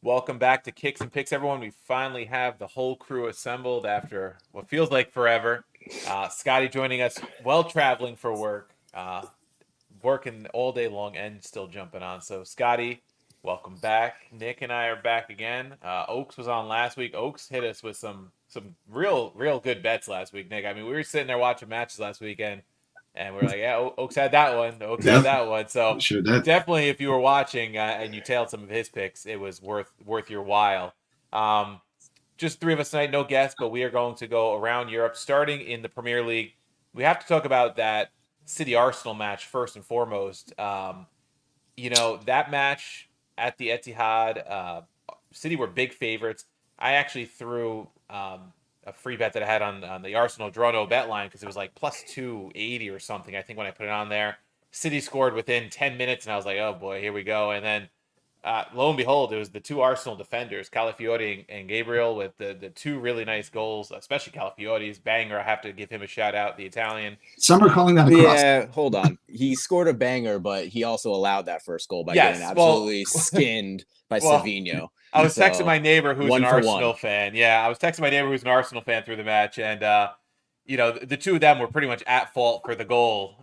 Welcome back to Kicks and Picks, everyone. We finally have the whole crew assembled after what feels like forever. Scotty joining us while traveling for work, working all day long and still jumping on. So, Scotty, welcome back. Nick and I are back again. Oaks was on last week. Oaks hit us with some real good bets last week, Nick. I mean, we were sitting there watching matches last weekend, and we are like, yeah, Oaks had that one. Oaks had that one. So Sure did. definitely, if you were watching and you tailed some of his picks, it was worth your while. Just three of us tonight, no guests, but we are going to go around Europe, starting in the Premier League. We have to talk about that City Arsenal match first and foremost. That match at the Etihad, City were big favorites. I actually threw a free bet that I had on the Arsenal Drono bet line because it was like plus 280 or something. I think when I put it on there, City scored within 10 minutes, and I was like, oh boy, here we go. And then lo and behold, it was the two Arsenal defenders, Calafiori and Gabriel, with the two really nice goals, especially Calafiori's banger. I have to give him a shout out, the Italian. Some are calling that a cross. Yeah, hold on. He scored a banger, but he also allowed that first goal by getting absolutely skinned by Savinho. I was texting my neighbor who's an Arsenal fan. Yeah, I was texting my neighbor who's an Arsenal fan through the match, and the two of them were pretty much at fault for the goal,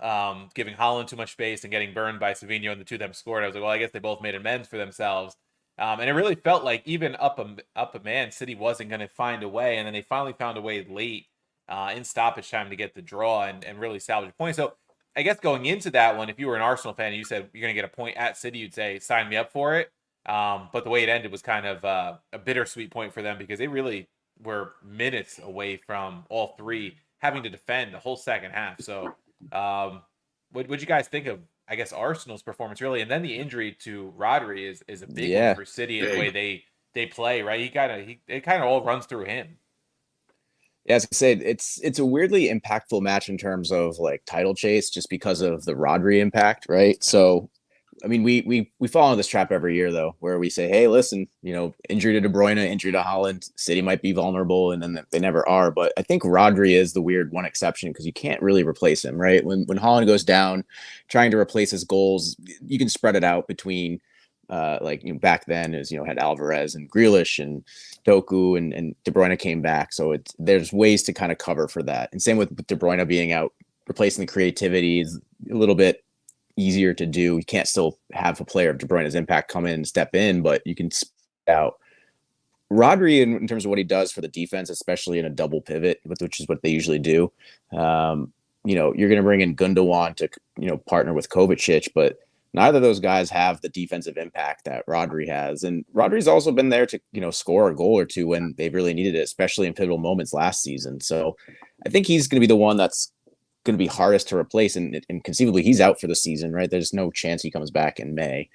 giving Haaland too much space and getting burned by Savinho, and the two of them scored. I was like, well, I guess they both made amends for themselves. And it really felt like even up a man, City wasn't going to find a way, and then they finally found a way late in stoppage time to get the draw and really salvage a point. So I guess going into that one, if you were an Arsenal fan and you said you're going to get a point at City, you'd say, sign me up for it. But the way it ended was kind of a bittersweet point for them because they really were minutes away from all three having to defend the whole second half. So what'd you guys think of, I guess, Arsenal's performance really? And then the injury to Rodri is a big one for City in the way they play, right? It kind of all runs through him. Yeah, as I said, it's a weirdly impactful match in terms of like title chase just because of the Rodri impact, right? So I mean, we fall into this trap every year, though, where we say, hey, listen, injury to De Bruyne, injury to Haaland, City might be vulnerable, and then they never are. But I think Rodri is the weird one exception because you can't really replace him, right? When Haaland goes down, trying to replace his goals, you can spread it out between, back then is, had Alvarez and Grealish and Doku and De Bruyne came back. So there's ways to kind of cover for that. And same with De Bruyne being out, replacing the creativity is a little bit easier to do. You can't still have a player of De Bruyne's impact come in and step in, but you can spread out. Rodri, in terms of what he does for the defense, especially in a double pivot, which is what they usually do, you're going to bring in Gundogan to, partner with Kovacic, but neither of those guys have the defensive impact that Rodri has. And Rodri's also been there to, score a goal or two when they really needed it, especially in pivotal moments last season. So I think he's going to be the one that's going to be hardest to replace, and conceivably he's out for the season, right? There's no chance he comes back in May.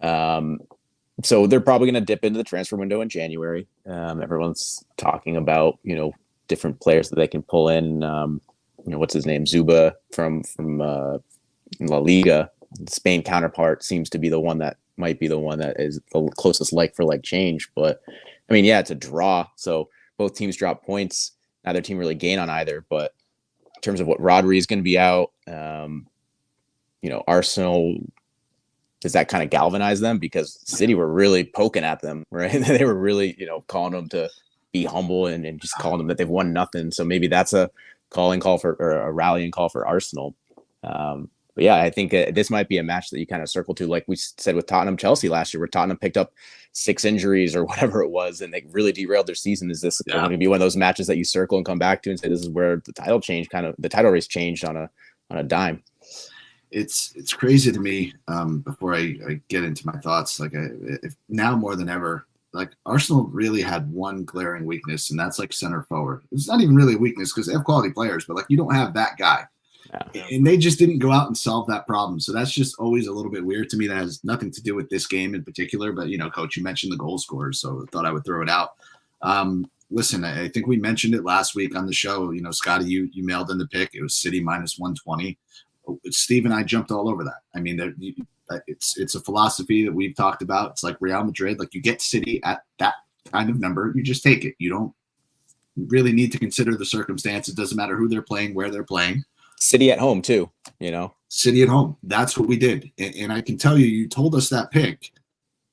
So they're probably going to dip into the transfer window in January. Everyone's talking about, different players that they can pull in. What's his name? Zuba from La Liga. The Spain counterpart seems to be the one that might be the one that is the closest like for like change. But I mean, yeah, it's a draw. So both teams drop points. Neither team really gain on either, but in terms of what Rodri is going to be out, Arsenal, does that kind of galvanize them? Because City were really poking at them, right? They were really, calling them to be humble and just calling them that they've won nothing. So maybe that's a rallying call for Arsenal. But yeah, I think this might be a match that you kind of circle to, like we said with Tottenham-Chelsea last year, where Tottenham picked up 6 injuries or whatever it was, and they really derailed their season. Is this going to be one of those matches that you circle and come back to and say this is where the title race changed on a dime? It's crazy to me. Before I get into my thoughts, if now more than ever, like Arsenal really had one glaring weakness, and that's like center forward. It's not even really a weakness because they have quality players, but like you don't have that guy. Yeah. And they just didn't go out and solve that problem. So that's just always a little bit weird to me. That has nothing to do with this game in particular. But, Coach, you mentioned the goal scorers, so I thought I would throw it out. Listen, I think we mentioned it last week on the show. Scotty, you mailed in the pick. It was City minus 120. Steve and I jumped all over that. I mean, it's a philosophy that we've talked about. It's like Real Madrid. Like you get City at that kind of number, you just take it. You don't really need to consider the circumstance. It doesn't matter who they're playing, where they're playing. City at home too, City at home. That's what we did. And I can tell you told us that pick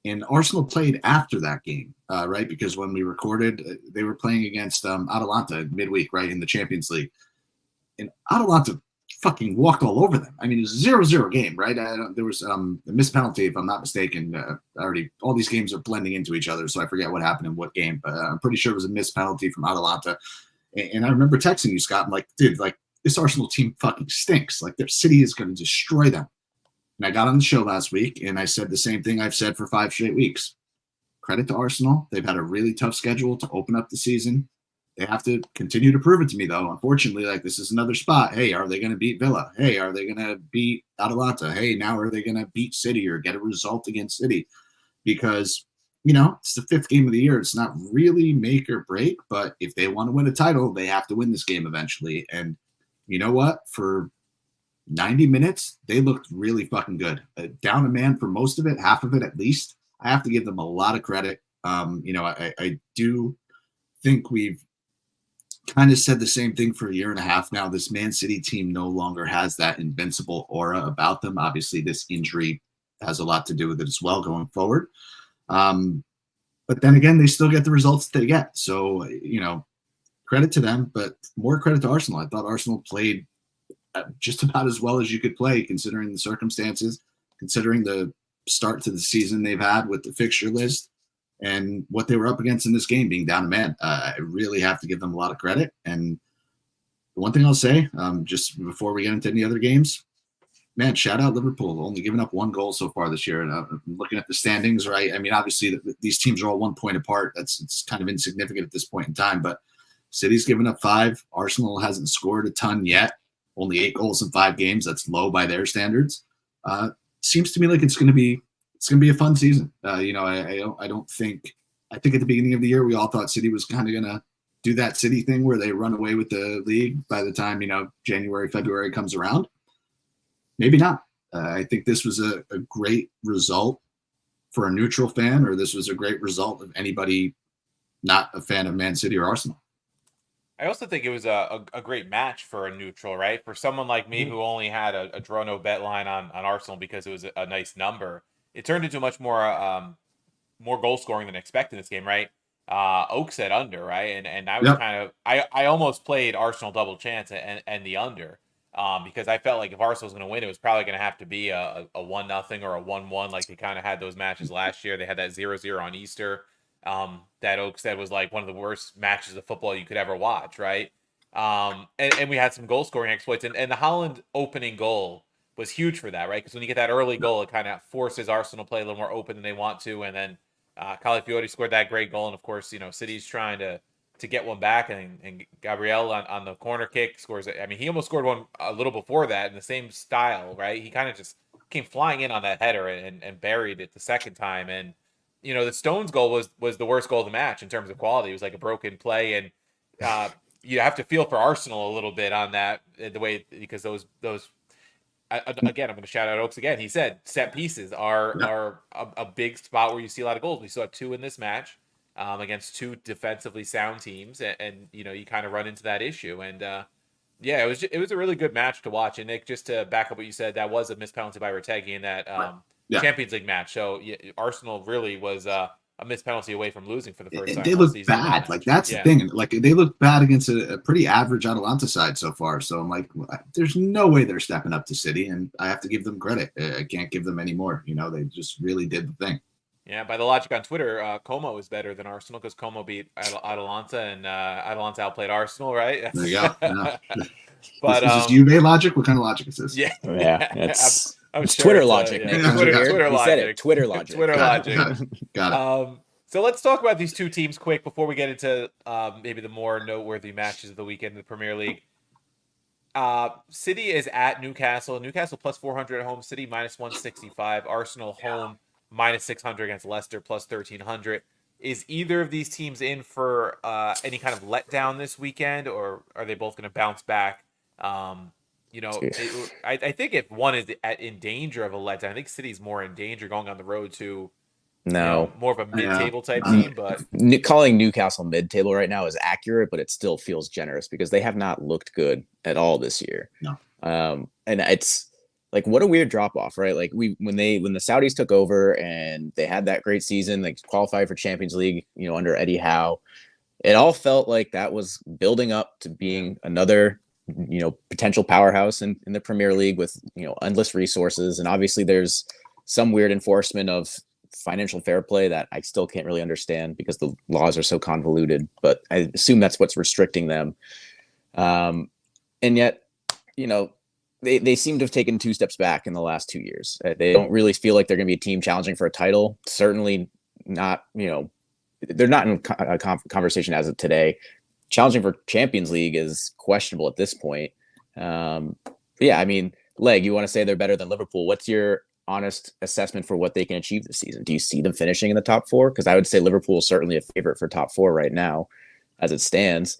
And Arsenal played after that game, right? Because when we recorded, they were playing against Atalanta midweek, right, in the Champions League. And Atalanta fucking walked all over them. I mean, it was a 0-0 game, right? There was a missed penalty, if I'm not mistaken. All these games are blending into each other, so I forget what happened in what game. But I'm pretty sure it was a missed penalty from Atalanta. And I remember texting you, Scott, I'm like, dude, like, this Arsenal team fucking stinks. Like, their City is going to destroy them. And I got on the show last week, and I said the same thing I've said for 5 straight weeks. Credit to Arsenal. They've had a really tough schedule to open up the season. They have to continue to prove it to me, though. Unfortunately, like, this is another spot. Hey, are they going to beat Villa? Hey, are they going to beat Atalanta? Hey, now are they going to beat City or get a result against City? Because, it's the 5th game of the year. It's not really make or break, but if they want to win a title, they have to win this game eventually. And you know what? For 90 minutes, they looked really fucking good. Down a man for most of it, half of it at least. I have to give them a lot of credit. I do think we've kind of said the same thing for a year and a half now. This Man City team no longer has that invincible aura about them. Obviously, this injury has a lot to do with it as well going forward. But then again, they still get the results they get. So, credit to them, but more credit to Arsenal. I thought Arsenal played just about as well as you could play, considering the circumstances, considering the start to the season they've had with the fixture list and what they were up against in this game, being down a man. I really have to give them a lot of credit. And the one thing I'll say, just before we get into any other games, man, shout out Liverpool, only giving up 1 goal so far this year. And I'm looking at the standings, right? I mean, obviously these teams are all 1 point apart. It's kind of insignificant at this point in time, but City's given up 5. Arsenal hasn't scored a ton yet. Only 8 goals in 5 games. That's low by their standards. Seems to me like it's going to be a fun season. I think at the beginning of the year we all thought City was kind of going to do that City thing where they run away with the league by the time January, February comes around. Maybe not. I think this was a great result for a neutral fan, or this was a great result of anybody not a fan of Man City or Arsenal. I also think it was a great match for a neutral, right? For someone like me who only had a draw no bet line on Arsenal because it was a nice number, it turned into much more goal scoring than expected in this game, right? Oak said under, right? And I was kind of I almost played Arsenal double chance and the under because I felt like if Arsenal was going to win, it was probably going to have to be a 1-0 or a 1-1 like they kind of had those matches last year. They had that 0-0 on Easter. That Oak said was like one of the worst matches of football you could ever watch, right? And we had some goal scoring exploits, and the Holland opening goal was huge for that, right? Because when you get that early goal, it kind of forces Arsenal to play a little more open than they want to, and then Calafiori scored that great goal, and of course, City's trying to get one back, and Gabriel on the corner kick scores it. I mean, he almost scored one a little before that in the same style, right? He kind of just came flying in on that header and buried it the second time, and the Stones goal was the worst goal of the match in terms of quality. It was like a broken play, and you have to feel for Arsenal a little bit on that, the way, because those again, I'm going to shout out Oaks again. He said set pieces are a big spot where you see a lot of goals. We saw 2 in this match against 2 defensively sound teams, and you kind of run into that issue. And it was a really good match to watch. And Nick, just to back up what you said, that was a missed penalty by Retegui in that Champions League match. So Arsenal really was a missed penalty away from losing for the first time. They look bad. Like, that's the thing. Like, they look bad against a pretty average Atalanta side so far. So I'm like, there's no way they're stepping up to City, and I have to give them credit. I can't give them any more. They just really did the thing. Yeah, by the logic on Twitter, Como is better than Arsenal because Como beat Atalanta, and Atalanta outplayed Arsenal, right? There you go. Yeah. But is this Juve logic? What kind of logic is this? Yeah, it's sure Twitter logic. Nick. Twitter logic. Said it. Twitter logic. Twitter logic. Got it. So let's talk about these 2 teams quick before we get into maybe the more noteworthy matches of the weekend in the Premier League. City is at Newcastle. Newcastle plus 400 at home. City minus 165. Arsenal home minus 600 against Leicester plus 1300. Is either of these teams in for any kind of letdown this weekend, or are they both going to bounce back? I think if one is in danger of a letdown, I think City's more in danger going on the road to more of a mid-table type team. But calling Newcastle mid-table right now is accurate, but it still feels generous because they have not looked good at all this year. No. And it's like what a weird drop off, right? Like when the Saudis took over and they had that great season, like qualified for Champions League, under Eddie Howe, it all felt like that was building up to being another, potential powerhouse in the Premier League with, endless resources. And obviously there's some weird enforcement of financial fair play that I still can't really understand because the laws are so convoluted, but I assume that's what's restricting them. And yet, they seem to have taken 2 steps back in the last 2 years. They don't really feel like they're going to be a team challenging for a title. Certainly not, they're not in a conversation as of today. Challenging for Champions League is questionable at this point. Yeah, I mean, Leg, you want to say they're better than Liverpool. What's your honest assessment for what they can achieve this season? Do you see them finishing in the top 4? Because I would say Liverpool is certainly a favorite for top 4 right now as it stands.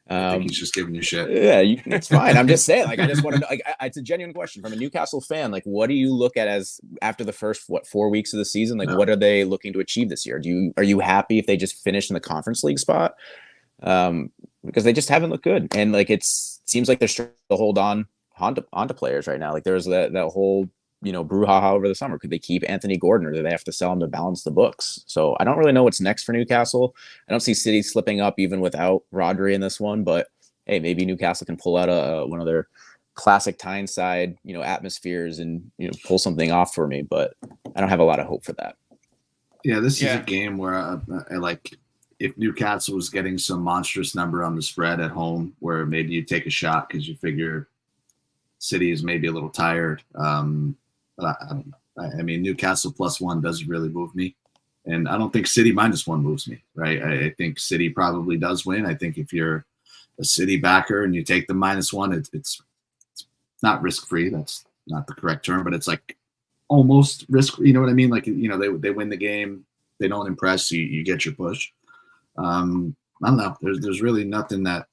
I think he's just giving you shit. Yeah, it's fine. I'm just saying, like, I just want to know, like, it's a genuine question from a Newcastle fan. Like, what do you look at as after the first 4 weeks of the season? Like, what are they looking to achieve this year? Are you happy if they just finish in the Conference League spot? Because they just haven't looked good, and like it seems like they're struggling to hold onto players right now. Like there's that whole brouhaha over the summer. Could they keep Anthony Gordon, or do they have to sell him to balance the books? So I don't really know what's next for Newcastle. I don't see City slipping up even without Rodri in this one, but hey, maybe Newcastle can pull out one of their classic Tyneside, atmospheres and pull something off for me. But I don't have a lot of hope for that. Yeah, this is a game where I like. If Newcastle was getting some monstrous number on the spread at home, where maybe you take a shot because you figure City is maybe a little tired. But I don't know. I mean, Newcastle +1 doesn't really move me. And I don't think City -1 moves me, right? I think City probably does win. I think if you're a City backer and you take the -1, it's not risk-free. That's not the correct term, but it's like almost risk. You know what I mean? Like, they win the game. They don't impress. You get your push. I don't know. There's really nothing that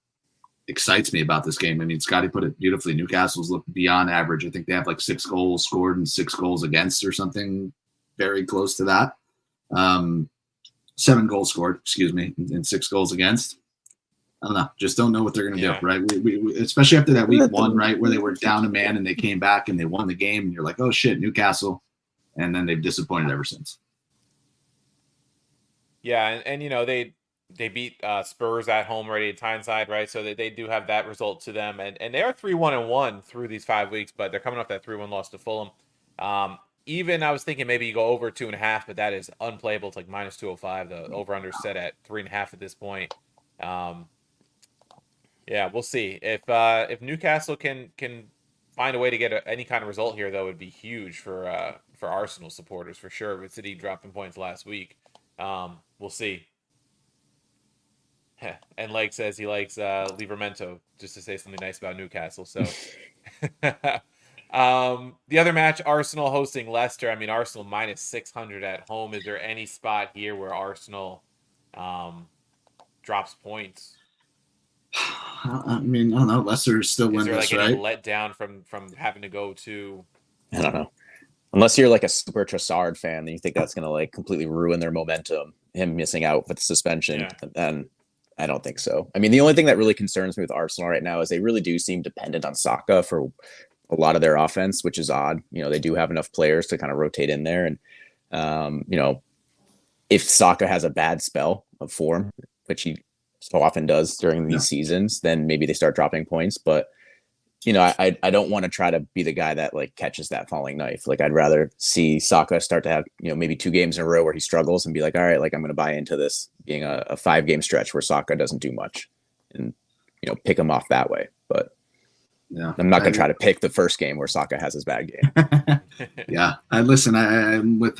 excites me about this game. I mean, Scotty put it beautifully. Newcastle's look beyond average. I think they have like 6 goals scored and 6 goals against or something very close to that. 7 goals scored, and 6 goals against. I don't know. Just don't know what they're going to do, right? We especially after that week 1, right, where they were down a man and they came back and they won the game, and you're like, oh shit, Newcastle, and then they've disappointed ever since. Yeah, and they beat Spurs at home already at Tyneside, right? So they do have that result to them, and they are 3-1-1 through these 5 weeks, but they're coming off that 3-1 loss to Fulham. Even I was thinking maybe you go over 2.5, but that is unplayable. It's like -205. The over/under set at 3.5 at this point. Yeah, we'll see if Newcastle can find a way to get any kind of result here. Though, it would be huge for Arsenal supporters for sure. With City dropping points last week, we'll see. And Leg says he likes Livramento, just to say something nice about Newcastle. So, the other match, Arsenal hosting Leicester. I mean, Arsenal -600 at home. Is there any spot here where Arsenal drops points? I mean, I don't know. Leicester still wins this, right? Any letdown from having to go to? I don't know. Unless you're like a super Trossard fan, and you think that's going to like completely ruin their momentum, him missing out with the suspension, then I don't think so. I mean, the only thing that really concerns me with Arsenal right now is they really do seem dependent on Saka for a lot of their offense, which is odd. They do have enough players to kind of rotate in there. And, if Saka has a bad spell of form, which he so often does during these seasons, then maybe they start dropping points. But, I don't want to try to be the guy that like catches that falling knife. Like I'd rather see Saka start to have, maybe 2 games in a row where he struggles and be like, all right, like I'm going to buy into this being a 5-game stretch where Saka doesn't do much and, pick him off that way. But I'm not going to try to pick the first game where Saka has his bad game. Yeah. Listen, I'm with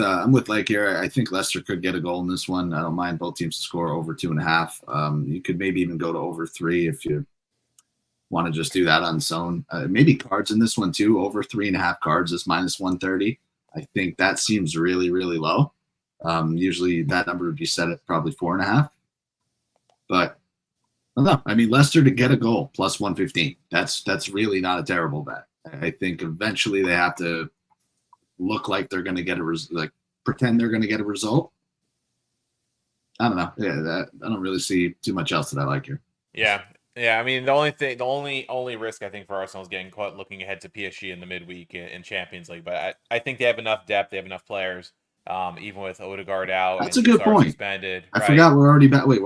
Lake here. I think Leicester could get a goal in this one. I don't mind both teams to score over 2.5. You could maybe even go to over 3 if you want to just do that on its own. Maybe cards in this one too. Over 3.5 cards is -130. I think that seems really, really low. Usually that number would be set at probably 4.5. But I don't know. I mean, Leicester to get a goal +115. That's really not a terrible bet. I think eventually they have to look like they're going to get pretend they're going to get a result. I don't know. Yeah, I don't really see too much else that I like here. Yeah. Yeah, I mean the only risk I think for Arsenal is getting caught looking ahead to PSG in the midweek in Champions League. But I think they have enough depth, they have enough players, even with Odegaard out That's and a good Trossard point. suspended. I Right? forgot we're already back. Wait,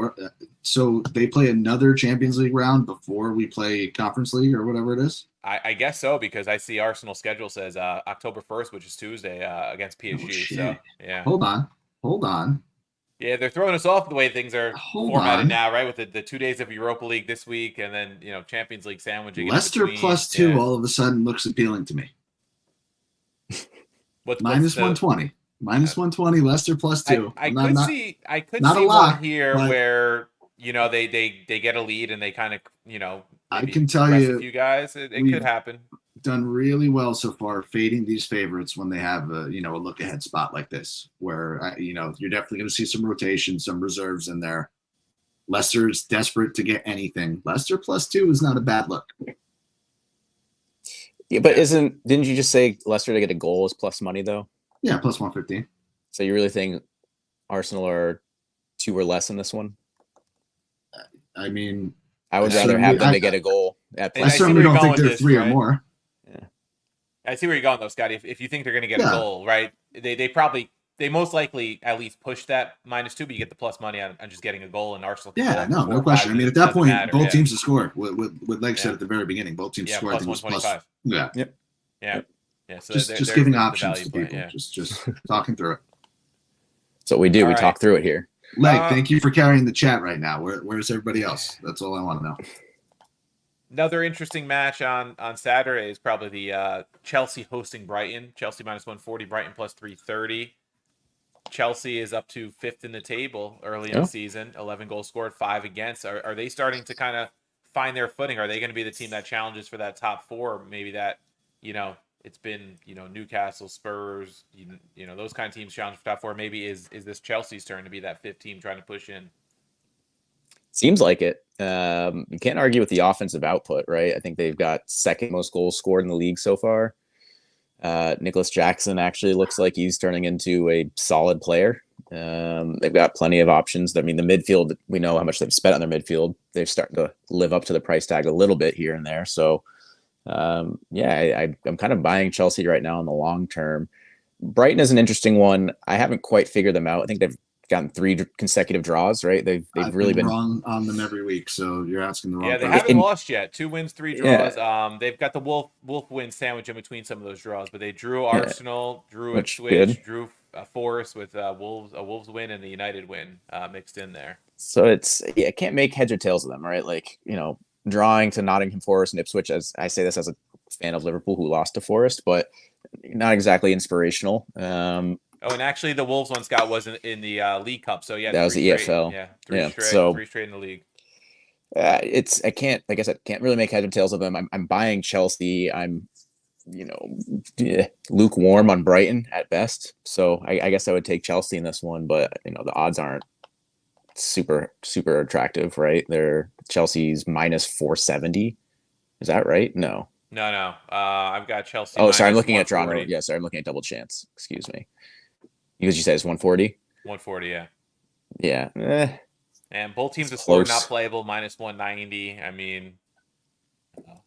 so they play another Champions League round before we play Conference League or whatever it is? I guess so because I see Arsenal's schedule says October 1st, which is Tuesday, against Oh, PSG. So shit. yeah, Hold on. yeah, they're throwing us off the way things are Hold formatted on. now, right? With the 2 days of Europa League this week, and then Champions League sandwiching in Leicester between. +2 Yeah. all of a sudden looks appealing to me. What's Minus the, 120. Minus 120, Leicester +2. I could not a see lot, one here but where they get a lead and they kind of I maybe can tell rest you a few guys. It we've could happen. done really well so far fading these favorites when they have a look ahead spot like this, where you're definitely going to see some rotation, some reserves in there. Leicester's desperate to get anything. Leicester +2 is not a bad look. Yeah, but didn't you just say Leicester to get a goal is plus money though? Yeah, +115. So you really think Arsenal are 2 or less in this one? I mean, I would rather have them to get a goal at I I plus. see certainly where you're don't going think with they're this, 3 or right? more. I see where you're going though, Scotty. If you think they're going to get Yeah. a goal, right? They most likely at least push that -2, but you get the plus money on just getting a goal, and Arsenal. Can Yeah, pull off no 4 or question. 5 I mean, at minutes, that doesn't point, matter. both Yeah. teams have scored. What Leg said at the very beginning, both teams Yeah, scored. I plus think it was 125. Yeah, Yep. Yeah. Yeah. So just giving there's the options value to point, people. yeah. Just talking through it. That's what we do. All We right. talk through it here. Leg, thank you for carrying the chat right now. Where's everybody else? That's all I want to know. Another interesting match on Saturday is probably the Chelsea hosting Brighton. Chelsea -140, Brighton +330. Chelsea is up to 5th in the table early in the season. 11 goals scored, 5 against. Are they starting to kind of find their footing? Are they going to be the team that challenges for that top 4? Maybe that, it's been, Newcastle, Spurs, those kind of teams challenge for top 4. Maybe is this Chelsea's turn to be that 5th team trying to push in? Seems like it. You can't argue with the offensive output, right? I think they've got 2nd most goals scored in the league so far. Nicholas Jackson actually looks like he's turning into a solid player. They've got plenty of options. I mean, the midfield, we know how much they've spent on their midfield. They're starting to live up to the price tag a little bit here and there. So, I'm kind of buying Chelsea right now in the long term. Brighton is an interesting one. I haven't quite figured them out. I think they've gotten 3 consecutive draws, right? They've really been wrong on them every week, so you're asking the wrong. Yeah, they person. haven't lost yet. 2 wins, 3 draws. They've got the Wolf win sandwich in between some of those draws, but they drew Arsenal, drew Ipswich, drew Forest with Wolves, a Wolves win and the United win mixed in there. So I can't make heads or tails of them, right? Like, drawing to Nottingham Forest and Ipswich, as I say this as a fan of Liverpool who lost to Forest, but not exactly inspirational. Oh, and actually, the Wolves one, Scott, wasn't in the League Cup, so yeah, that was the EFL. Yeah, three straight in the league. I can't, like I said, can't really make heads or tails of them. I'm buying Chelsea. I'm, lukewarm on Brighton at best. So I guess I would take Chelsea in this one, but the odds aren't super attractive, right? They're Chelsea's -470. Is that right? No. I've got Chelsea. Oh, sorry, I'm looking at draw. Yeah, sorry, I'm looking at double chance. Excuse me. Because you said it's 140. 140, yeah. Yeah. And both teams have scored not playable, -190. I mean, let's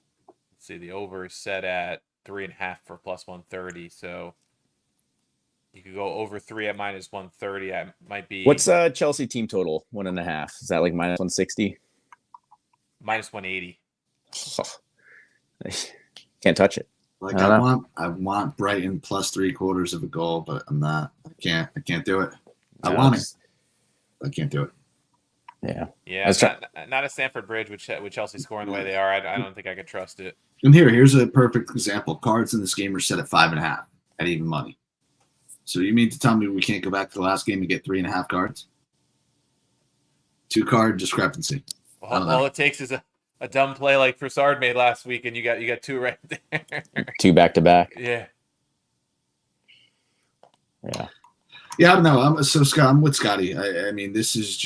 see, the over is set at 3.5 for +130. So you could go over 3 at -130. I might be. What's Chelsea team total? 1.5. Is that like -160? -180. Can't touch it. Like I want Brighton +3/4 of a goal, but I'm not. I can't do it. I want it. I can't do it. Yeah. Not at Stamford Bridge with Chelsea scoring the way they are. I don't think I could trust it. And here's a perfect example. Cards in this game are set at 5.5 at even money. So you mean to tell me we can't go back to the last game and get 3.5 cards? 2-card discrepancy. All it takes is a dumb play like Trossard made last week, and you got 2 right there. 2 back-to-back. Yeah. Yeah, I don't know. Scott, I'm with Scotty. I mean, this is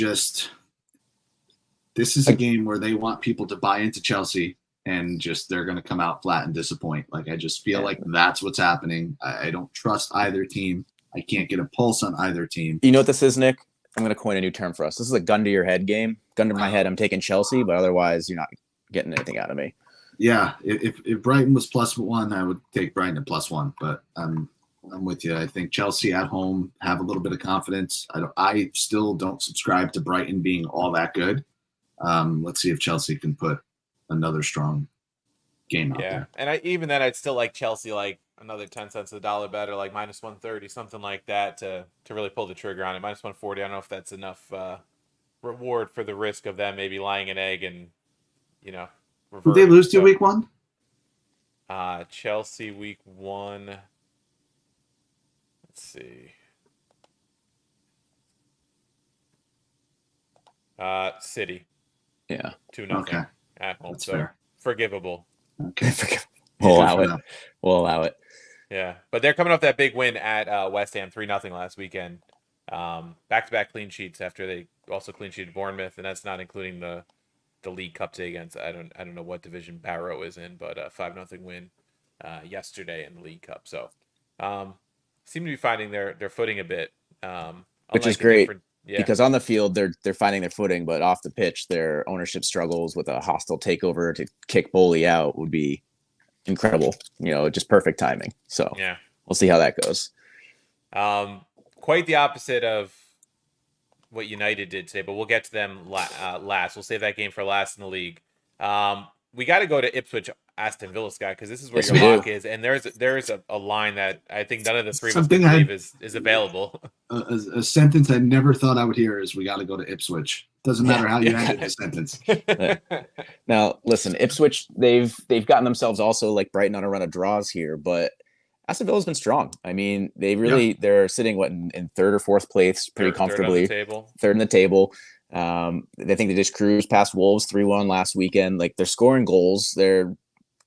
a game where they want people to buy into Chelsea, and just they're going to come out flat and disappoint. Like, I just feel like that's what's happening. I don't trust either team. I can't get a pulse on either team. You know what this is, Nick? I'm going to coin a new term for us. This is a gun to your head game. Gun to my head, I'm taking Chelsea, but otherwise, you're not getting anything out of me. Yeah, if Brighton was +1, I would take Brighton at +1. But I'm with you. I think Chelsea at home have a little bit of confidence. I still don't subscribe to Brighton being all that good. Let's see if Chelsea can put another strong game out there. And even then, I'd still like Chelsea like another 10 cents a dollar better, like -130, something like that, to really pull the trigger on it. -140. I don't know if that's enough reward for the risk of them maybe lying an egg and Did they lose to week 1? Chelsea week 1. Let's see. City. Yeah. 2-0 Okay. At home. That's so fair. Forgivable. Okay. We'll allow it. We'll allow it. Yeah. But they're coming off that big win at West Ham, 3-0 last weekend. Back-to-back clean sheets after they also clean sheeted Bournemouth, and that's not including the League Cup day against I don't know what division Barrow is in, but 5-0 win yesterday in the League Cup. So seem to be finding their footing a bit, which is great because on the field they're finding their footing, but off the pitch their ownership struggles with a hostile takeover to kick Bowley out would be incredible. Just perfect timing. So yeah, we'll see how that goes. Quite the opposite of what United did today, but we'll get to them last. We'll save that game for last in the league. We got to go to Ipswich Aston Villa, Scott, because this is where your lock is, and there's a line that I think none of the three of us believe is available. A sentence I never thought I would hear is, "We got to go to Ipswich." Doesn't matter how you ended the sentence. Now, listen, Ipswich, they've gotten themselves also like Brighton on a run of draws here, but Aston Villa's been strong. I mean, they're sitting in third or fourth place pretty comfortably. Third in the table. I think they just cruised past Wolves 3-1 last weekend. Like, they're scoring goals. They're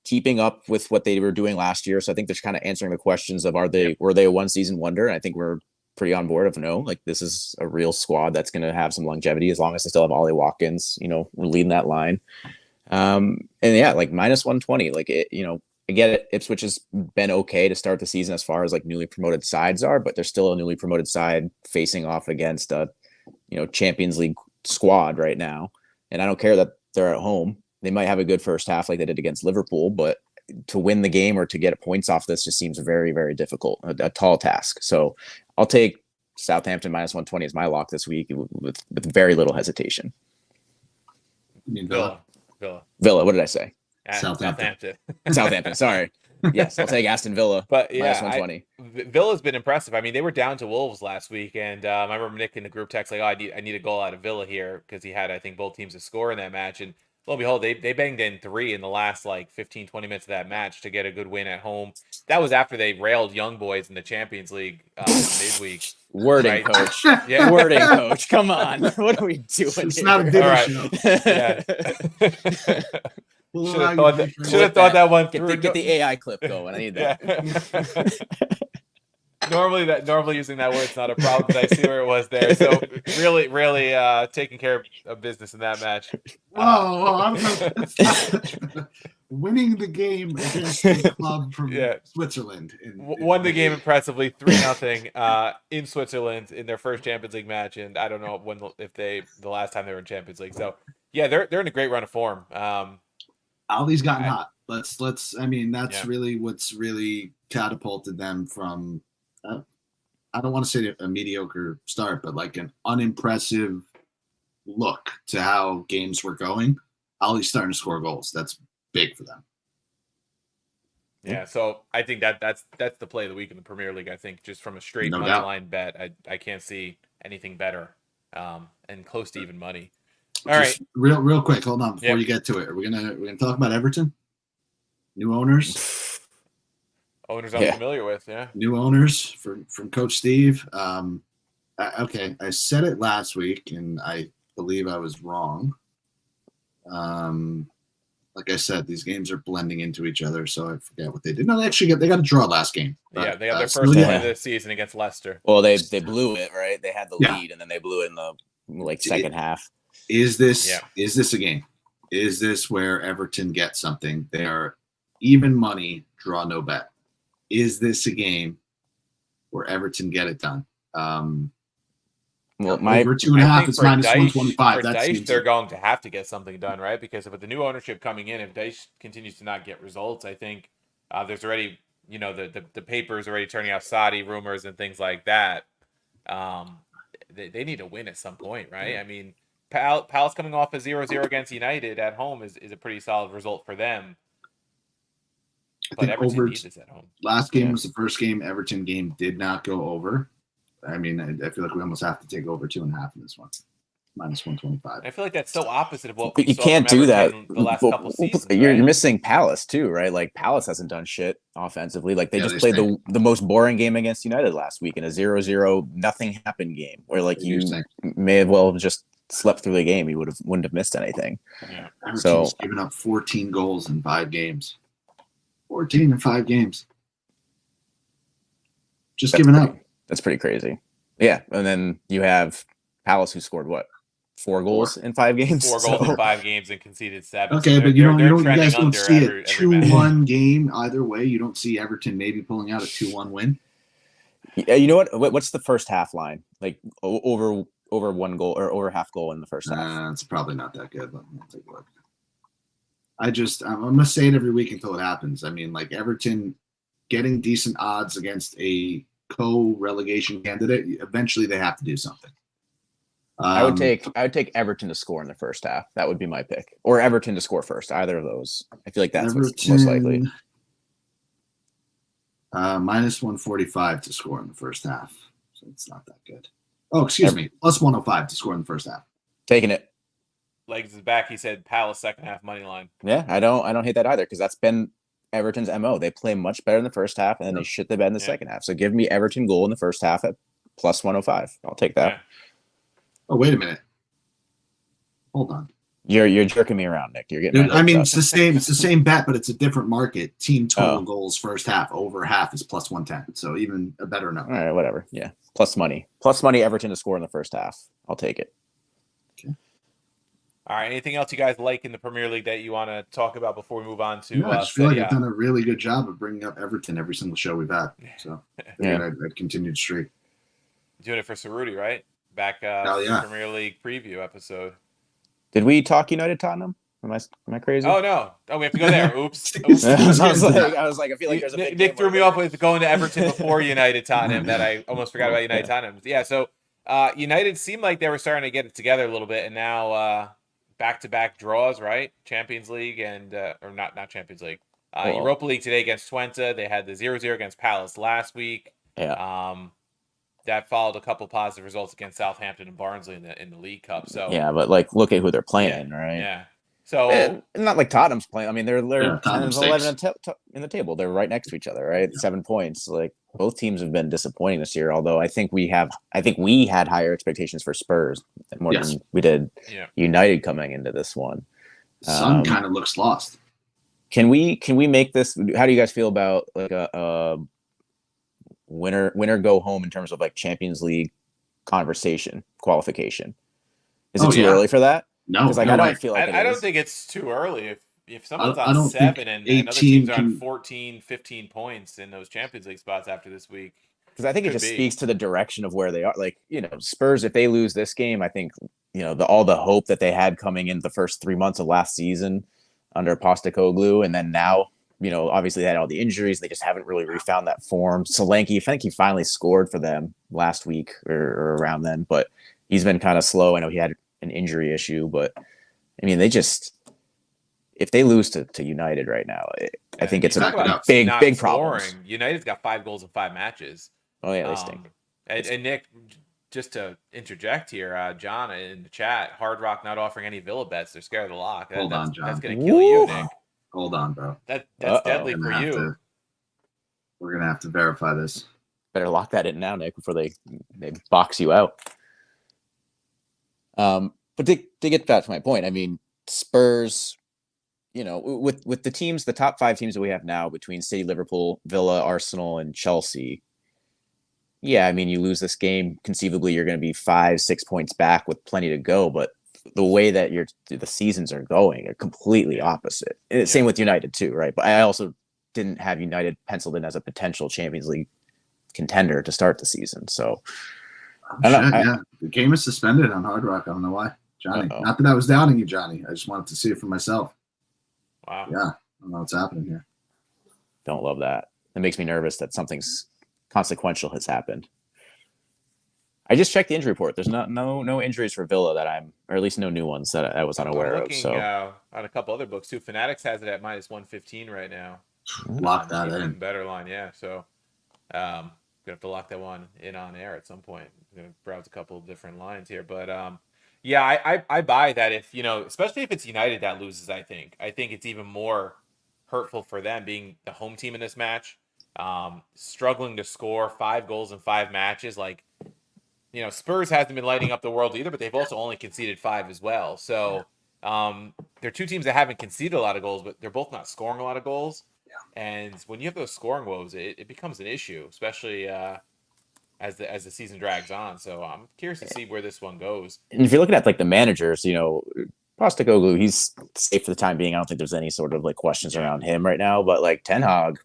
keeping up with what they were doing last year. So I think they're kind of answering the questions of were they a one season wonder? And I think we're pretty on board of no. Like, this is a real squad that's going to have some longevity as long as they still have Ollie Watkins, we're leading that line. And yeah, like -120, like it, I get it. Ipswich has been okay to start the season as far as like newly promoted sides are, but they're still a newly promoted side facing off against a, Champions League squad right now. And I don't care that they're at home. They might have a good first half like they did against Liverpool, but to win the game or to get points off this just seems very, very difficult, a tall task. So I'll take Southampton -120 as my lock this week with very little hesitation. You mean Villa? Villa, what did I say? Southampton. Southampton, sorry. Yes, I'll take Aston Villa. But yeah, -120. Villa's been impressive. I mean, they were down to Wolves last week, and I remember Nick in the group text like, "Oh, I need a goal out of Villa here," because he had, I think, both teams to score in that match. And lo and behold, they banged in 3 in the last like 15-20 minutes of that match to get a good win at home. That was after they railed Young Boys in the Champions League midweek. Wording, right? coach. Yeah, wording, coach. Come on, what are we doing? It's here? not a dinner All right. show. Yeah. We'll Should have thought that one through. Get the AI clip going. I need that. Yeah. Normally using that word's not a problem, but I see where it was there. So really taking care of business in that match. Winning the game against the club from Switzerland. Won the game impressively, 3-0 in Switzerland in their first Champions League match, and I don't know the last time they were in Champions League. So yeah, they're in a great run of form. Ollie's gotten hot. I mean, that's really what's really catapulted them from, I don't want to say a mediocre start, but like an unimpressive look to how games were going. Ollie's starting to score goals. That's big for them. Yeah, so I think that's the play of the week in the Premier League. I think just from a straight money line bet, I can't see anything better, and close to even money. All right, real quick, hold on before you get to it. We're gonna talk about Everton. New owners. Owners I'm familiar with, New owners from Coach Steve. Okay, I said it last week, and I believe I was wrong. Like I said, these games are blending into each other, so I forget what they did. No, they got a draw last game. Yeah, they got their first win of the season against Leicester. Well, they blew it, right? They had the lead, and then they blew it in the second half. Is this a game? Is this where Everton gets something? They are even money, draw no bet. Is this a game where Everton get it done? Well, over 2.5, it's minus Dyche, 125. For That Dyche, seems they're going to have to get something done, right? Because with the new ownership coming in, if Dyche continues to not get results, I think there's already, the papers already turning out Saudi rumors and things like that. They need to win at some point, right? I mean, Palace coming off a 0-0 against United at home is a pretty solid result for them. I think Everton needs this at home. Last game was the first game. Everton game did not go over. I mean, I feel like we almost have to take over 2.5 in this one. Minus 125. I feel like that's so opposite of what we you saw can't from do that Everton the last couple seasons. You're right? missing Palace too, right? Like Palace hasn't done shit offensively. Like they just they played stink. the most boring game against United last week in a 0-0 nothing happened game where like you may have well just slept through the game. You wouldn't have missed anything. Yeah. Everton's given up 14 goals in 5 games. 14 in 5 games. Just giving up. That's pretty crazy. Yeah, and then you have Palace who scored what? 4 goals in 5 games. 4 goals in 5 games and conceded 7. Okay, so but you guys don't see every a 2-1 game either way. You don't see Everton maybe pulling out a 2-1 win. Yeah, you know what? What's the first half line? Like over 1 goal or over half goal in the first half? It's probably not that good. Let me take a look. I'm gonna say it every week until it happens. I mean, like Everton getting decent odds against a co-relegation candidate. Eventually, they have to do something. I would take Everton to score in the first half. That would be my pick, or Everton to score first. Either of those. I feel like that's what's most likely. Minus 145 to score in the first half, so it's not that good. Oh, excuse me, plus 105 to score in the first half. Taking it. Legs is back. He said Palace second half money line. Yeah, I don't hate that either because that's been Everton's MO. They play much better in the first half and then they shit the bed in the second half. So give me Everton goal in the first half at plus 105. I'll take that. Yeah. Oh, wait a minute. Hold on. You're jerking me around, Nick. You're getting. It's the same. It's the same bet, but it's a different market. Team total goals first half over half is plus 110. So even a better number. All right, whatever. Yeah, plus money. Everton to score in the first half. I'll take it. Okay. All right. Anything else you guys like in the Premier League that you want to talk about before we move on to? I just feel like I've done a really good job of bringing up Everton every single show we've had. So I'd continue to streak. Doing it for Cerruti, right? Back Premier League preview episode. Did we talk United Tottenham? Am I crazy? Oh no! Oh, we have to go there. Oops. I was like, I feel like there's a big Nick threw me off with going to Everton before United Tottenham. That I almost forgot about United Tottenham. Yeah, so United seemed like they were starting to get it together a little bit, and now back-to-back draws, right? Champions League and or not Champions League. Europa League today against Twente. They had the 0-0 against Palace last week. Yeah. That followed a couple positive results against Southampton and Barnsley in the League Cup. So yeah, but like look at who they're playing, right? Yeah. So not like Tottenham's playing. I mean, they're 10 and 11 in the table. They're right next to each other, right? Yeah. 7 points. Like both teams have been disappointing this year. Although I think we had higher expectations for Spurs more than we did United coming into this one. Sun kind of looks lost. Can we make this? How do you guys feel about like a winner go home in terms of like Champions League qualification? Is it too early for that? No, because like I don't feel like I don't think it's too early. If someone's on 7 and other teams are on 14, 15 points in those Champions League spots after this week, because I think it just speaks to the direction of where they are. Like Spurs, if they lose this game, I think all the hope that they had coming in the first 3 months of last season under Postecoglou, and then now. Obviously they had all the injuries. They just haven't really refound that form. Solanke, I think he finally scored for them last week or around then, but he's been kind of slow. I know he had an injury issue, but I mean, if they lose to United right now, I think it's a big problem. United's got 5 goals in 5 matches. Oh yeah, they stink. And Nick, just to interject here, John in the chat, Hard Rock not offering any Villa bets. They're scared of the lock. Hold on, John. That's going to kill you, Nick. Hold on, bro. That's deadly for you. We're gonna have to verify this. Better lock that in now, Nick, before they box you out. But to get back to my point, I mean, Spurs, with the teams, the top 5 teams that we have now between City, Liverpool, Villa, Arsenal, and Chelsea. Yeah, I mean, you lose this game, conceivably you're going to be 5-6 points back with plenty to go, but the way that the seasons are going are completely opposite. Same with United too, right? But I also didn't have United penciled in as a potential Champions League contender to start the season. So Oh, shit, yeah. The game is suspended on Hard Rock. I don't know why. Johnny. Not that I was doubting you, Johnny. I just wanted to see it for myself. Wow. Yeah. I don't know what's happening here. Don't love that. It makes me nervous that something's consequential has happened. I just checked the injury report. There's no injuries for Villa that or at least no new ones that I was unaware I'm looking, of. So on a couple other books too. Fanatics has it at -115 right now. Lock that in. Better line, yeah. So, gonna have to lock that one in on air at some point. I'm gonna browse a couple of different lines here, but yeah, I buy that if especially if it's United that loses. I think it's even more hurtful for them being the home team in this match, struggling to score 5 goals in 5 matches, like. Spurs hasn't been lighting up the world either, but they've also only conceded 5 as well. So they're 2 teams that haven't conceded a lot of goals, but they're both not scoring a lot of goals. Yeah. And when you have those scoring woes, it becomes an issue, especially as the season drags on. So I'm curious to see where this one goes. And if you're looking at like the managers, Postecoglou, he's safe for the time being. I don't think there's any sort of like questions around him right now. But like Ten Hag,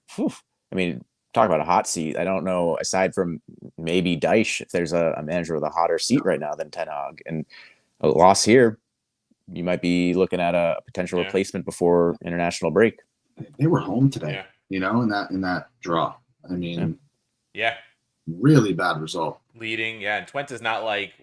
talk about a hot seat. I don't know, aside from maybe Dyche, if there's a manager with a hotter seat right now than Ten Hag. And a loss here, you might be looking at a potential replacement before international break. They were home today, in that draw. I mean, really bad result. Leading, and Twente's not like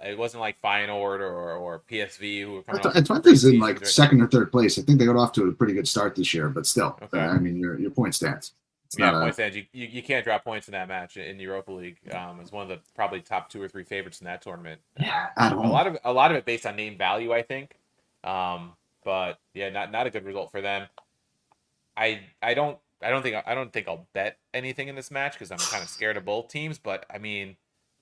it wasn't like Feyenoord or PSV who were coming. Twente's in like second or third place. I think they got off to a pretty good start this year, but still, your point stands. Point stands. You can't drop points in that match in the Europa League. It's one of the probably top 2 or 3 favorites in that tournament. Yeah, at home. A lot of it based on name value, I think. But yeah, not a good result for them. I don't think I'll bet anything in this match because I'm kind of scared of both teams. But I mean,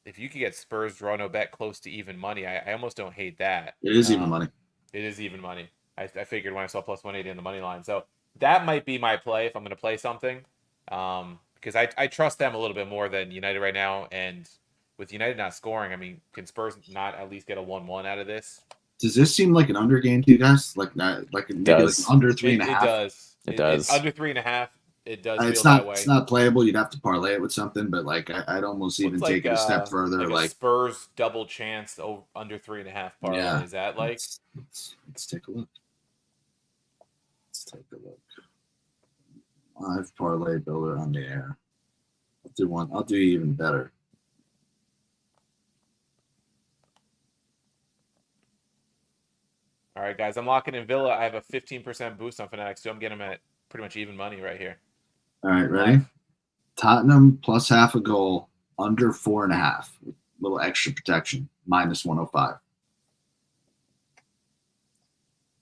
if you could get Spurs draw no bet close to even money, I almost don't hate that. It is even money. It is even money. I figured when I saw +180 on the money line, so that might be my play if I'm going to play something. Because I trust them a little bit more than United right now, and with United not scoring, I mean, can Spurs not at least get a 1-1 out of this? Does this seem like an under game to you guys? Like maybe like under 3.5? It does. It does. It's under 3.5. It does. It's feel not. That way. It's not playable. You'd have to parlay it with something, but like I'd almost even take it a step further. Like Spurs double chance under 3.5 parlay. Yeah. Is that like? Let's take a look. Let's take a look. Live parlay builder on the air. I'll do one. I'll do even better. All right, guys. I'm locking in Villa. I have a 15% boost on Fanatics, so I'm getting them at pretty much even money right here. All right, ready? Tottenham plus half a goal, under 4.5. With a little extra protection, -105.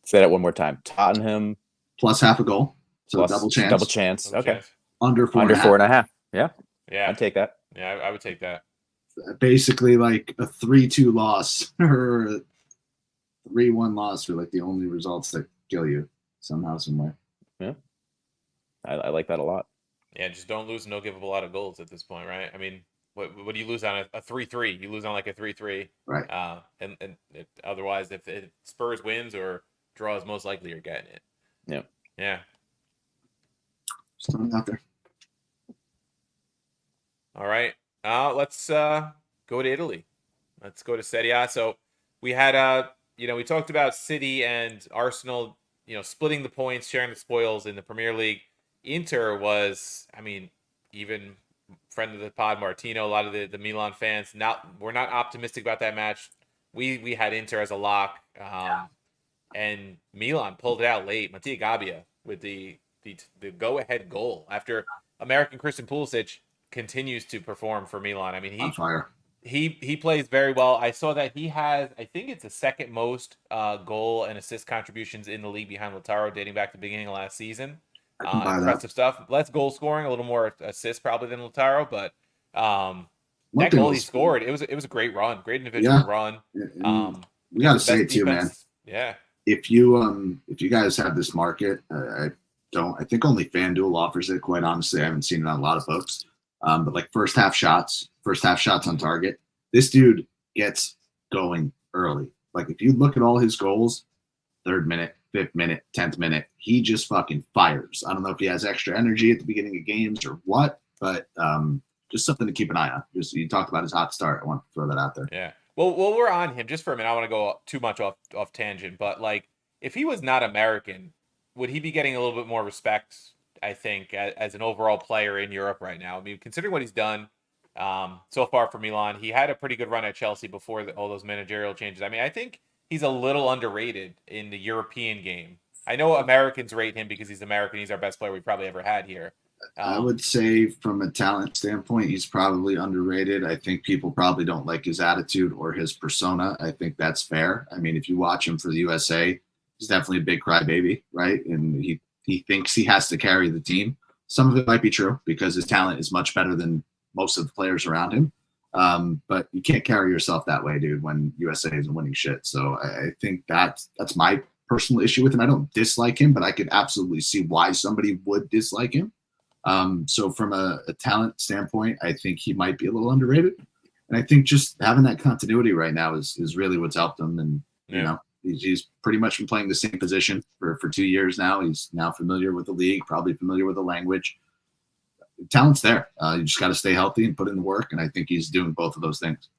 Say that one more time. Tottenham plus half a goal. So plus double chance. Double chance. Okay. Under 4.5. Under 4.5. Yeah. Yeah. I'd take that. Yeah, I would take that. Basically like a 3-2 loss or a 3-1 loss are like the only results that kill you somehow, somewhere. Yeah. I like that a lot. Yeah, just don't lose and don't give up a lot of goals at this point, right? I mean, what do you lose on a 3-3? You lose on like a 3-3. Right. And otherwise, if Spurs wins or draws, most likely you're getting it. Yeah. Yeah. Just throwing it out there. All right. Let's go to Italy. Let's go to Serie A. So we had we talked about City and Arsenal, splitting the points, sharing the spoils in the Premier League. Inter was, even friend of the pod, Martino, a lot of the Milan fans, we're not optimistic about that match. We had Inter as a lock, and Milan pulled it out late. Mattia Gabbia with the go-ahead goal after American Christian Pulisic continues to perform for Milan. I mean, on fire. He plays very well. I saw that he has, I think it's the second most goal and assist contributions in the league behind Lautaro, dating back to the beginning of last season. Impressive stuff. Less goal scoring, a little more assists probably than Lautaro, but that goal he scored, it was a great run, great individual run. We got to say it too, man. Yeah. If you guys have this market, I think only FanDuel offers it. Quite honestly, I haven't seen it on a lot of books. But like first half shots on target, this dude gets going early. Like if you look at all his goals, 3rd minute, 5th minute, 10th minute, he just fucking fires. I don't know if he has extra energy at the beginning of games or what, but just something to keep an eye on. Just you talked about his hot start. I want to throw that out there. Yeah. Well, we're on him just for a minute. I don't want to go too much off tangent, but like if he was not American, would he be getting a little bit more respect? I think as an overall player in Europe right now. I mean, considering what he's done so far for Milan, he had a pretty good run at Chelsea before all those managerial changes. I mean, I think he's a little underrated in the European game. I know Americans rate him because he's American. He's our best player we probably ever had here. I would say from a talent standpoint, he's probably underrated. I think people probably don't like his attitude or his persona. I think that's fair. I mean, if you watch him for the USA, he's definitely a big crybaby, right? And he thinks he has to carry the team. Some of it might be true because his talent is much better than most of the players around him. But you can't carry yourself that way, dude, when USA isn't winning shit. So I think that's my personal issue with him. I don't dislike him, but I could absolutely see why somebody would dislike him. So from a talent standpoint, I think he might be a little underrated. And I think just having that continuity right now is really what's helped him. And, you know, he's pretty much been playing the same position for 2 years now. He's now familiar with the league, probably familiar with the language. Talent's there. You just got to stay healthy and put in the work. And I think he's doing both of those things.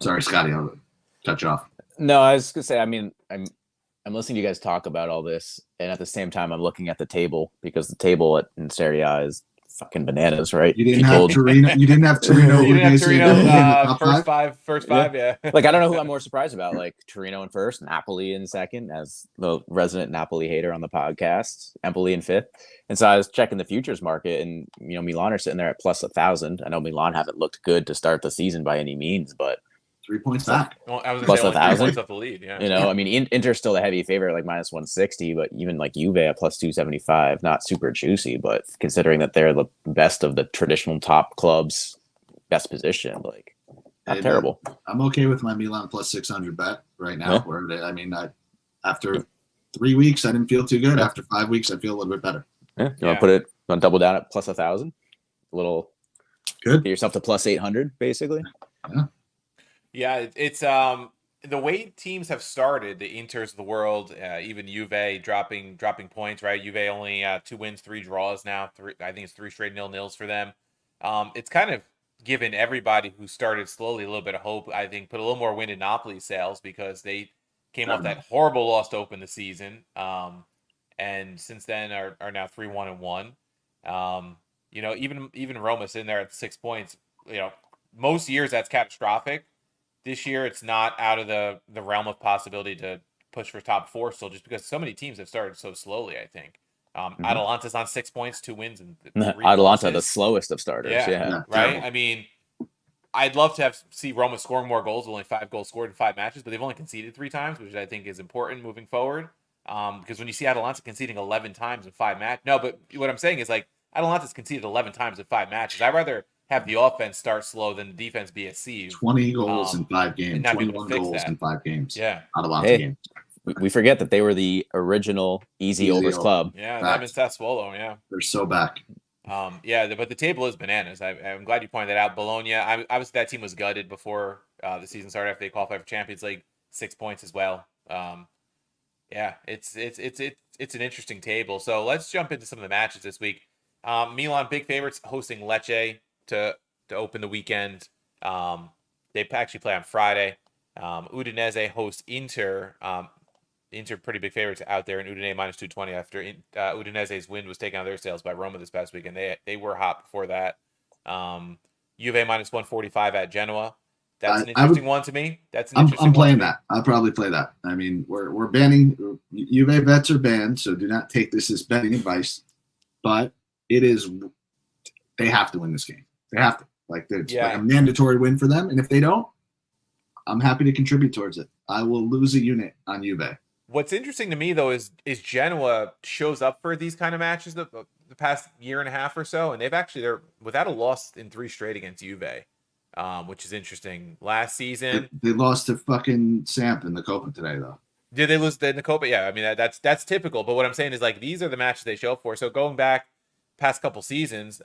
Sorry, Scotty, I'll cut you off. No, I was going to say, I mean, I'm listening to you guys talk about all this, and at the same time, I'm looking at the table because the table in Serie A is fucking bananas, right? You didn't have Torino. You didn't have Torino. You didn't have Torino first five, yeah. Like I don't know who I'm more surprised about, like Torino in first, Napoli in second, as the resident Napoli hater on the podcast, Empoli in fifth. And so I was checking the futures market, and you know, Milan are sitting there at plus 1,000. I know Milan haven't looked good to start the season by any means, but 3 points back. Well, I was plus going to say 1,000 points off the lead. Yeah, you know, I mean, Inter's still a heavy favorite, like minus 160, but even like Juve at plus 275, not super juicy, but considering that they're the best of the traditional top clubs, best position, like not terrible. I'm okay with my Milan plus 600 bet right now. Yeah. I mean, after 3 weeks, I didn't feel too good. After 5 weeks, I feel a little bit better. Yeah, you want to double down at plus 1,000? A little good. Get yourself to plus 800, basically. Yeah. Yeah, it's the way teams have started, the Inters of the world, even Juve dropping points, right? Juve only 2 wins, 3 draws now. I think it's 3 straight 0-0s for them. It's kind of given everybody who started slowly a little bit of hope. I think put a little more wind in Napoli's sails because they came off that horrible loss to open the season, and since then are now 3-1-1. You know, even Roma's in there at 6 points. You know, most years that's catastrophic. This year, it's not out of the realm of possibility to push for top 4 still, just because so many teams have started so slowly, I think. Atalanta's on 6 points, 2 wins, and 3 Atalanta, the slowest of starters. Yeah. Right? Terrible. I mean, I'd love to see Roma scoring more goals, only 5 goals scored in 5 matches, but they've only conceded 3 times, which I think is important moving forward. Because when you see Atalanta conceding 11 times in 5 matches, no, but what I'm saying is like Atalanta's conceded 11 times in 5 matches. I'd rather have the offense start slow than the defense be a sieve. 20 goals in 5 games. 21 goals in 5 games. Yeah. Atalanta game. We forget that they were the original easy overs club. Yeah, them and Sassuolo, yeah. They're so back. Yeah, but the table is bananas. I'm glad you pointed that out. Bologna, obviously that team was gutted before the season started after they qualified for Champions League. 6 points as well. Yeah, it's an interesting table. So let's jump into some of the matches this week. Milan, big favorites, hosting Lecce to open the weekend. They actually play on Friday. Udinese hosts Inter. Inter pretty big favorites out there in Udine minus 220 after Udinese's win was taken out of their sails by Roma this past weekend. They were hot before that. Juve minus 145 at Genoa. That's an interesting one to me. That's an interesting I'm playing one that. I'll probably play that. I mean, we're banning Juve bets are banned, so do not take this as betting advice. But it is, they have to win this game. They have to. Like it's like a mandatory win for them. And if they don't, I'm happy to contribute towards it. I will lose a unit on Juve. What's interesting to me though is Genoa shows up for these kind of matches the past year and a half or so, and they're without a loss in 3 straight against Juve. Which is interesting. Last season they lost to fucking Samp in the Copa today, though. Did they lose in the Copa? Yeah, I mean that's typical. But what I'm saying is like these are the matches they show up for. So going back past couple seasons,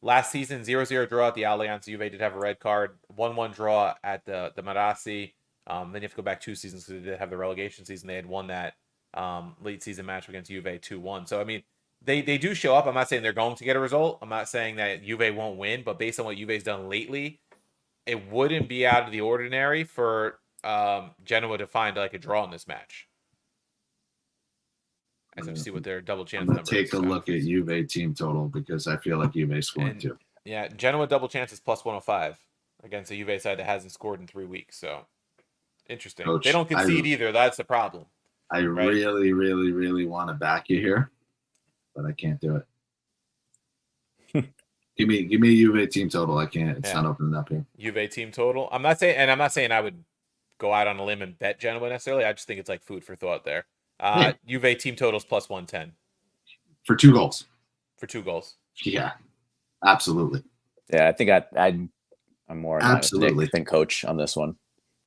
last season 0-0 draw at the Allianz. Juve did have a red card. 1-1 draw at the Marassi. Then you have to go back 2 seasons because they did have the relegation season. They had won that late season match against Juve 2-1. So I mean they do show up. I'm not saying they're going to get a result. I'm not saying that Juve won't win, but based on what Juve's done lately, it wouldn't be out of the ordinary for Genoa to find like a draw in this match. As I see what their double chance I'm number gonna is. take a look at Juve team total because I feel like Juve scoring too. Yeah, Genoa double chance is plus 105 against a Juve side that hasn't scored in 3 weeks. So interesting. Coach, they don't concede either. That's the problem. I really, really, really want to back you here, but I can't do it. give me a Juve team total. I can't. It's not opening up here. Juve team total. I'm not saying I would go out on a limb and bet Genoa necessarily. I just think it's like food for thought there. Juve team totals plus 110 for 2 goals. For 2 goals. Yeah, absolutely. Yeah, I think I'm more absolutely than Coach on this one.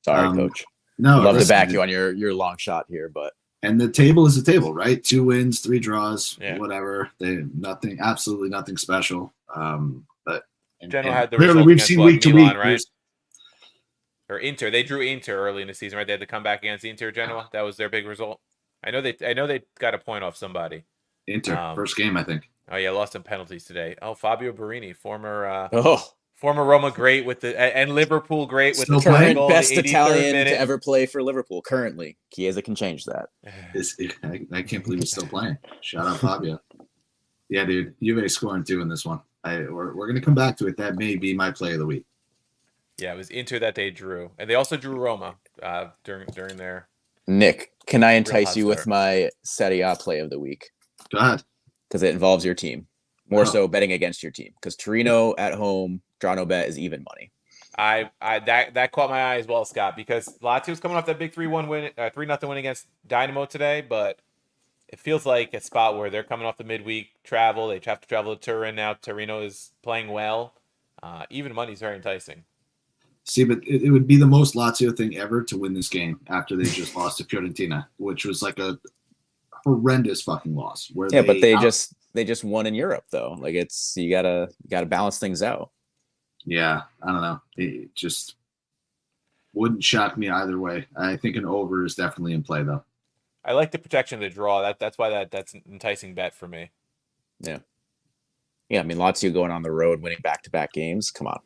Sorry, Coach. No, I'd love to back you on your long shot here, but and the table is the table, right? 2 wins, 3 draws, whatever. Absolutely nothing special. But Genoa had the clearly we've seen week to week, right? Or Inter. They drew Inter early in the season, right? They had to come back against Inter. Genoa. That was their big result. I know they got a point off somebody. Inter first game, I think. Oh yeah, lost some penalties today. Oh, Fabio Barini, former Roma great with and Liverpool great with the current best Italian to ever play for Liverpool currently. Chiesa can change that. I can't believe he's still playing. Shout out Fabio. Yeah, dude, Juve scoring 2 in this one. We're gonna come back to it. That may be my play of the week. Yeah, it was Inter that they drew, and they also drew Roma during their. Nick, can I entice you with my Serie A play of the week? Go ahead. Because it involves your team. More so betting against your team. Because Torino at home, draw no bet is even money. That caught my eye as well, Scott, because Lazio's coming off that big 3-1 win, 3-0 win against Dynamo today, but it feels like a spot where they're coming off the midweek travel. They have to travel to Turin now. Torino is playing well. Even money is very enticing. See, but it would be the most Lazio thing ever to win this game after they just lost to Fiorentina, which was like a horrendous fucking loss. But they just won in Europe though. Like you gotta balance things out. Yeah, I don't know. It just wouldn't shock me either way. I think an over is definitely in play though. I like the protection of the draw. That's why that's an enticing bet for me. Yeah. Yeah, I mean Lazio going on the road, winning back-to-back games. Come on,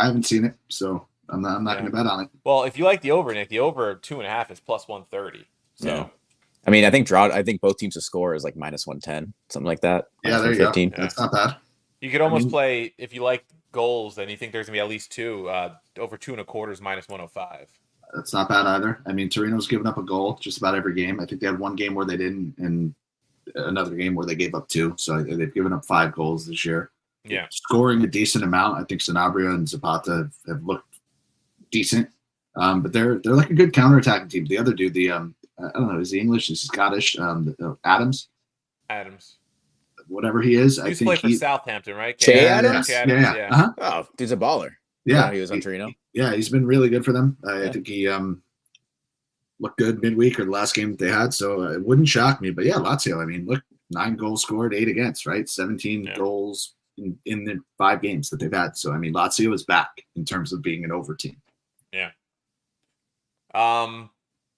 I haven't seen it, so I'm not going to bet on it. Well, if you like the over, Nick, the over 2.5 is plus 130. So, yeah. I mean, I think both teams to score is like minus 110, something like that. Yeah, there you go. Yeah. That's not bad. You could almost play if you like goals and you think there's gonna be at least 2. Over 2.25 is minus 105. That's not bad either. I mean, Torino's given up a goal just about every game. I think they had one game where they didn't, and another game where they gave up 2. So they've given up 5 goals this year. Yeah, scoring a decent amount. I think Sanabria and Zapata have looked decent, but they're like a good counterattacking team. The other dude, I don't know, is he English? Is he Scottish? Adams, whatever he is. He used to play for Southampton, right? Adams. Yeah. Uh-huh. Oh, dude's a baller. Yeah, he was on Torino. Yeah, he's been really good for them. I think he looked good midweek or the last game they had, so it wouldn't shock me. But yeah, Lazio. I mean, look, 9 goals scored, 8 against, right? 17 goals in the 5 games that they've had. So, I mean, Lazio is back in terms of being an over team. Yeah.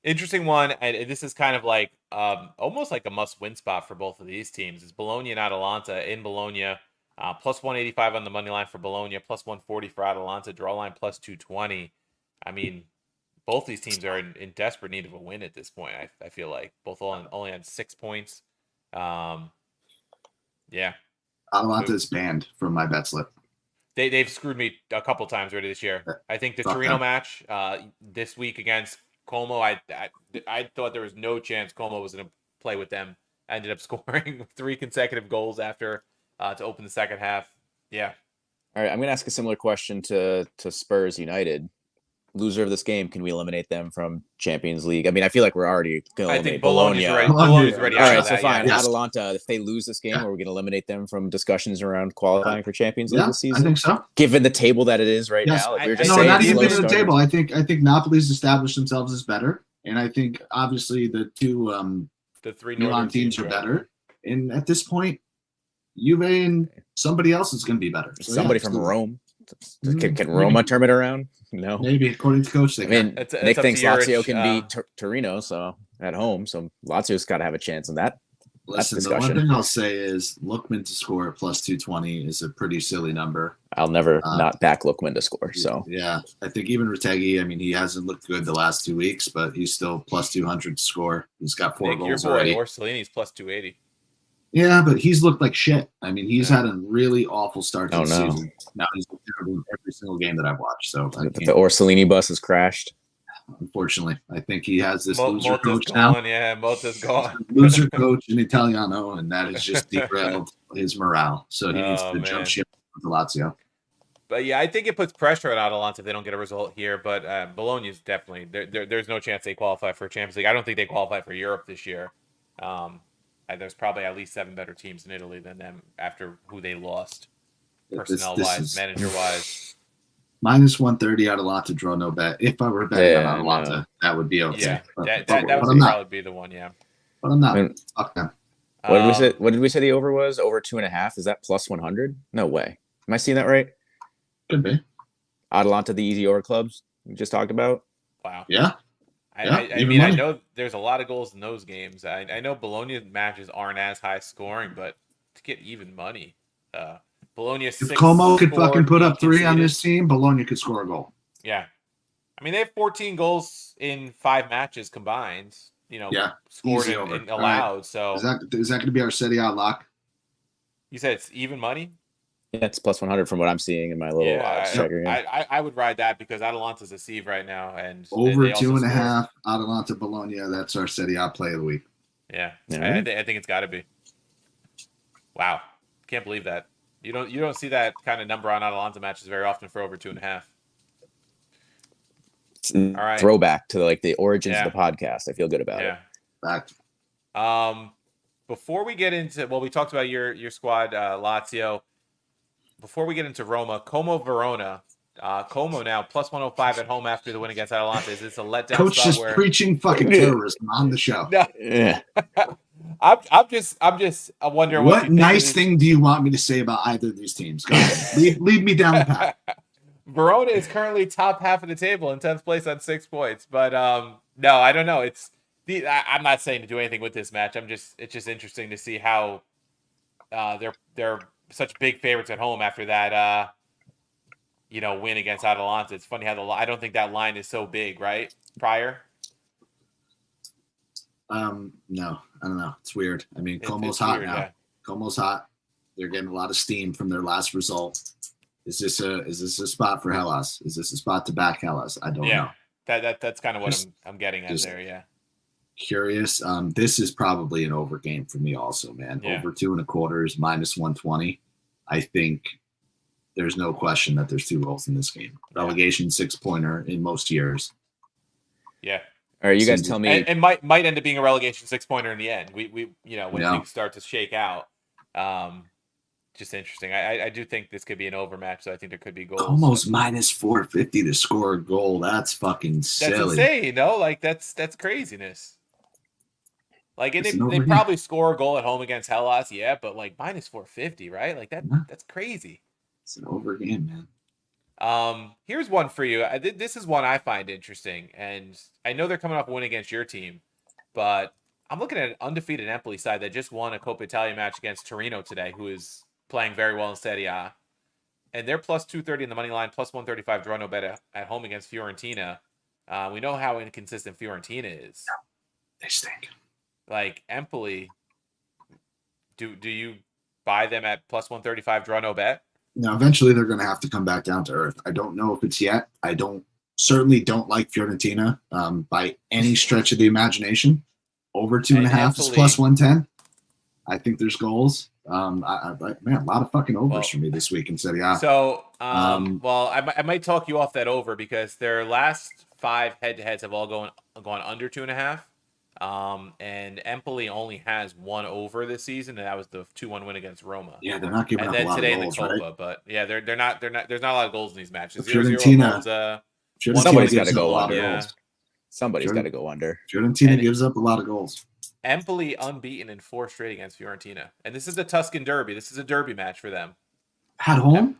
Interesting one. And this is kind of like almost like a must-win spot for both of these teams. It's Bologna and Atalanta in Bologna. Plus 185 on the money line for Bologna, plus 140 for Atalanta. Draw line plus 220. I mean, both these teams are in desperate need of a win at this point. I feel like both only had 6 points. Yeah. Atalanta is banned from my bet slip. They've screwed me a couple times already this year. I think the Torino match this week against Como, I thought there was no chance Como was going to play with them. I ended up scoring 3 consecutive goals after to open the second half. Yeah. All right, I'm going to ask a similar question to Spurs United. Loser of this game, can we eliminate them from Champions League? I mean, I feel like we're already going to eliminate Bologna. Bologna's ready. All right, so fine. Yeah. Atalanta, if they lose this game, are we going to eliminate them from discussions around qualifying for Champions League this season? I think so. Given the table that it is right now, like not even given the table. I think Napoli's established themselves as better, and I think obviously the 2 the 3 Milan teams are better. And at this point, Juve and somebody else is going to be better. So somebody from Rome. Can Roma turn it around? No, maybe according to coach. Nick thinks Lazio can beat Torino, so at home. So Lazio's got to have a chance in that. Listen, the one thing I'll say is Lookman to score at plus 220 is a pretty silly number. I'll never not back Lookman to score. So yeah, I think even Retegui, I mean, he hasn't looked good the last 2 weeks, but he's still plus 200 to score. He's got 4 goals already. Orsolini's plus 280. Yeah, but he's looked like shit. I mean, he's had a really awful start to the season. Now he's terrible in every single game that I've watched. So the Orsolini bus has crashed. Unfortunately, I think he has this loser coach now. Yeah, Mota's gone. Loser coach in Italiano, and that has just derailed his morale. So he needs to jump ship with Lazio. But yeah, I think it puts pressure on Atalanta if they don't get a result here. But Bologna is definitely there's no chance they qualify for Champions League. I don't think they qualify for Europe this year. There's probably at least 7 better teams in Italy than them after who they lost, personnel-wise, manager-wise. Minus 130 Atalanta, draw no bet. If I were betting on Atalanta, that would be okay. Yeah, that would probably be the one, yeah. But I'm not. Fuck them. What did we say the over was? Over 2.5? Is that plus 100? No way. Am I seeing that right? Could be. Atalanta, the easy over clubs we just talked about. Wow. Yeah. I mean, I know there's a lot of goals in those games. I know Bologna matches aren't as high scoring, but to get even money, Bologna. If Como could fucking put up 3 on this team, Bologna could score a goal. Yeah, I mean they have 14 goals in 5 matches combined. Scored and allowed. Right. So is that going to be our Serie A lock? You said it's even money. Yeah, it's plus 100 from what I'm seeing in my little odds checker. I would ride that because Atalanta's a sieve right now, and over 2.5 Atalanta Bologna. That's our Serie A play of the week. Yeah. I think it's got to be. Wow, can't believe that. You don't see that kind of number on Atalanta matches very often for over 2.5. All right, throwback to like the origins of the podcast. I feel good about it. Back. Before we get into we talked about your squad, Lazio. Before we get into Roma, Como Verona. Como now plus 105 at home after the win against Atalanta. Is this a letdown? Coach just preaching fucking terrorism on the show. No. Yeah. I'm just wondering what nice thing do you want me to say about either of these teams? Go ahead. lead me down the path. Verona is currently top half of the table in 10th place on 6 points, but no, I don't know. I'm not saying to do anything with this match. It's just interesting to see how they're such big favorites at home after that win against Atalanta. It's funny how I don't think that line is so big, right? Prior. No, I don't know. It's weird. I mean, Como's hot weird, now. Yeah. Como's hot. They're getting a lot of steam from their last result. Is this a spot for Hellas? Is this a spot to back Hellas? I don't know. That's kind of what I'm getting at there. Yeah. Curious. This is probably an over game for me also, man. Yeah. Over 2.25 is minus 120. I think there's no question that there's 2 goals in this game. Relegation 6-pointer in most years. Yeah. All right, you guys tell me. And might end up being a relegation 6-pointer in the end. We when things start to shake out. Just interesting. I do think this could be an overmatch, so I think there could be goals. Almost minus 450 to score a goal. That's fucking silly. That's insane, Like that's craziness. Like and they probably score a goal at home against Hellas, but like minus 450, right? Like that's crazy. It's an over game, man. Here's one for you. This is one I find interesting, and I know they're coming off a win against your team, but I'm looking at an undefeated Empoli side that just won a Coppa Italia match against Torino today, who is playing very well in Serie A. And they're plus 230 in the money line, plus 135 draw no bet at home against Fiorentina. We know how inconsistent Fiorentina is. They stink. Like Empoli, do you buy them at plus 135 draw no bet? Now, eventually they're going to have to come back down to earth. I don't know if it's yet. I certainly don't like Fiorentina by any stretch of the imagination. Over 2.5 is plus 110. I think there's goals. Man, a lot of fucking overs for me this week in Serie A. So, I might talk you off that over because their last 5 head-to-heads have all gone under 2.5. And Empoli only has 1 over this season, and that was the 2-1 win against Roma. Yeah, they're not giving up a lot of goals, in the Coppa, right? But yeah, they're not. There's not a lot of goals in these matches. Fiorentina, somebody's got to go under. Somebody's got to go under. Fiorentina gives up a lot of goals. Empoli unbeaten in 4 straight against Fiorentina, and this is the Tuscan derby. This is a derby match for them. At home?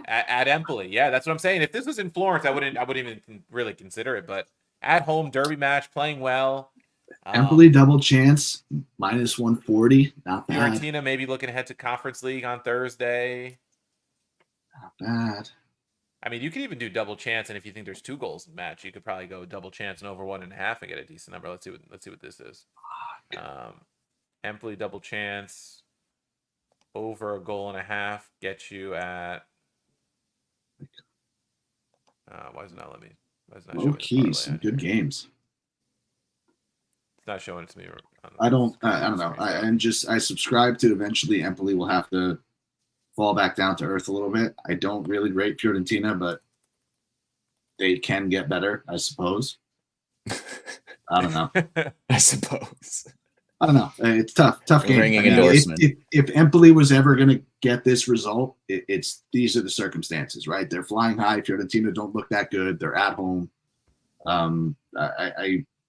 At Empoli, yeah, that's what I'm saying. If this was in Florence, I wouldn't even really consider it. But at home derby match, playing well. Empoli double chance, minus 140. Not bad. Fiorentina maybe looking ahead to Conference League on Thursday. Not bad. I mean, you could even do double chance, and if you think there's 2 goals in the match, you could probably go double chance and over 1.5 and get a decent number. Let's see what this is. Empoli double chance over a 1.5 gets you at. Why is it not let me? Why is it not Low keys, some good games. It's not showing it to me. I don't know. I subscribe to eventually Empoli will have to fall back down to earth a little bit. I don't really rate Fiorentina, but they can get better, I suppose. I don't know. I suppose. I don't know. It's tough game. Ringing endorsement. If Empoli was ever going to get this result, it's these are the circumstances, right? They're flying high. Fiorentina don't look that good. They're at home.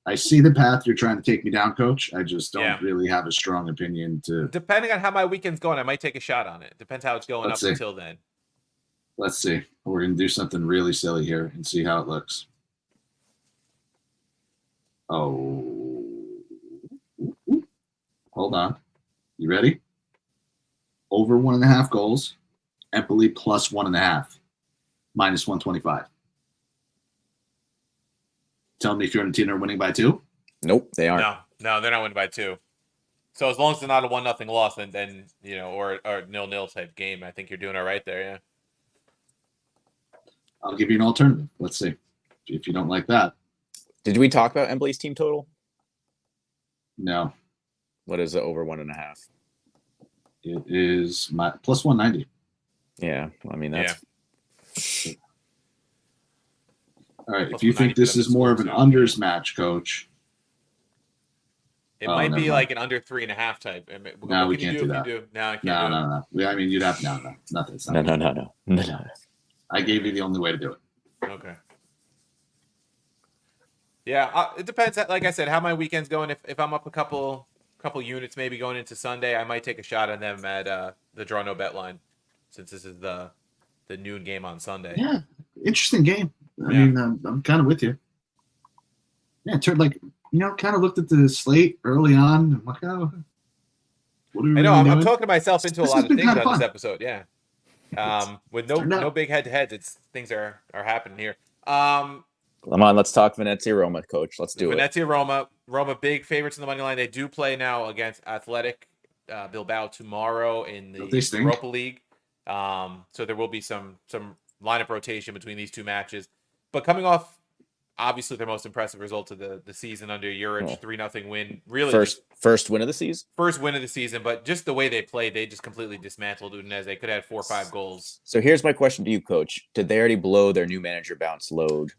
I see the path you're trying to take me down, Coach. I just don't really have a strong opinion to. Depending on how my weekend's going, I might take a shot on it. Depends how it's going until then. Let's see. We're going to do something really silly here and see how it looks. Oh. Hold on. You ready? Over 1.5 goals. Empoli plus 1.5. Minus 125. Tell me Fiorentina are winning by 2? Nope, they aren't. No, they're not winning by 2. So as long as they're not a 1-0 loss, then or 0-0 type game, I think you're doing all right there. Yeah. I'll give you an alternative. Let's see if you don't like that. Did we talk about Empoli's team total? No. What is it over 1.5? It is plus 190. Yeah, I mean that's. Yeah. All right. If you think this is more of an unders match, Coach, it might be like an under 3.5 type. No, we can't do that. No. I mean, you'd have nothing. No. I gave you the only way to do it. Okay. Yeah, it depends. Like I said, how my weekend's going. If I'm up a couple units, maybe going into Sunday, I might take a shot on them at the draw no bet line, since this is the noon game on Sunday. Yeah, interesting game. I mean, I'm kind of with you. Yeah, it turned kind of looked at the slate early on. I'm like, oh, what are we doing? I'm talking to myself into a lot of things on this episode. Yeah. With no big head-to-heads, things are happening here. Come on, let's talk Venezia Roma, Coach. Let's do Venezia Roma, big favorites in the money line. They do play now against Athletic Bilbao tomorrow in the Europa League. So there will be some lineup rotation between these two matches. But coming off, obviously, their most impressive result of the season under Juric, 3-0 win. Really, first win of the season. First win of the season, but just the way they played, they just completely dismantled Udinese. They could have had 4 or 5 goals. So here's my question to you, Coach: did they already blow their new manager bounce load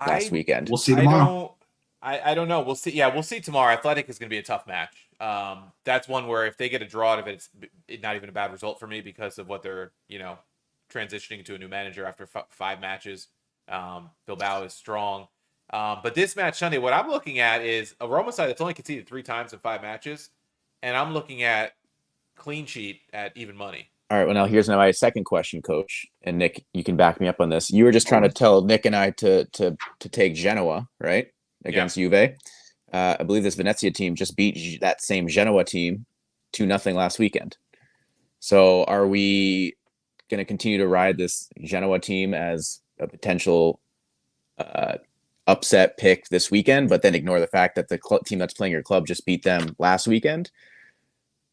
last weekend? We'll see tomorrow. I don't know. We'll see. Yeah, we'll see tomorrow. Athletic is going to be a tough match. That's one where if they get a draw out of it, it's not even a bad result for me because of what they're transitioning to a new manager after 5 matches. Bilbao is strong. But this match Sunday, what I'm looking at is a Roma side that's only conceded 3 times in 5 matches. And I'm looking at clean sheet at even money. All right. Well, now here's my second question, Coach. And Nick, you can back me up on this. You were just trying to tell Nick and I to take Genoa, right? Against Juve. I believe this Venezia team just beat that same Genoa team 2-0 last weekend. So are we going to continue to ride this Genoa team as a potential upset pick this weekend, but then ignore the fact that the team that's playing your club just beat them last weekend?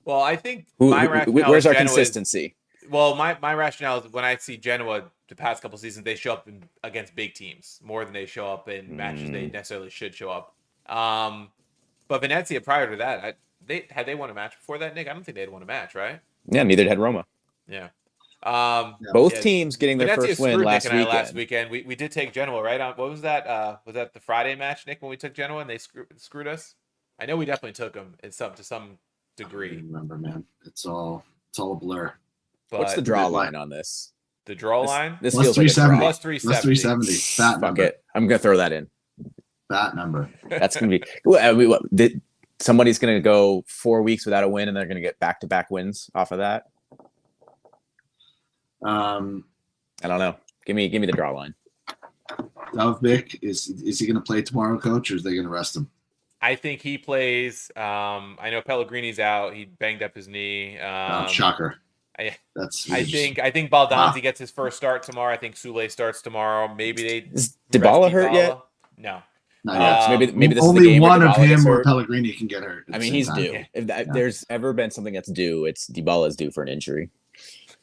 Well, I think where's our consistency? My rationale is when I see Genoa the past couple seasons, they show up against big teams more than they show up in matches they necessarily should show up. But Venezia, prior to that, had they won a match before that, Nick? I don't think they had won a match, right? Yeah, neither had Roma. Yeah. Both teams getting their first win last weekend. We did take Genoa, right? What was that? Was that the Friday match, Nick, when we took Genoa and they screwed us? I know we definitely took them to some degree. I don't remember, man. It's all a blur. But what's the draw line on this? The draw line? This feels like a draw. Plus 370. Plus 370. Fat number. It. I'm going to throw that in. Fat number. That's going to be somebody's going to go 4 weeks without a win and they're going to get back-to-back wins off of that. I don't know. Give me the draw line. Dovbik, is he going to play tomorrow, Coach, or is they going to rest him? I think he plays. I know Pellegrini's out. He banged up his knee. Shocker. I That's think Baldanzi Wow. gets his first start tomorrow. I think Sule starts tomorrow. Maybe they Is Dybala rest hurt yet? No. not yet. So maybe this is the Only game where one of Dybala gets him or hurt. Pellegrini can get hurt. I mean, he's due. Yeah. If there's ever been something that's due, it's Dybala's due for an injury.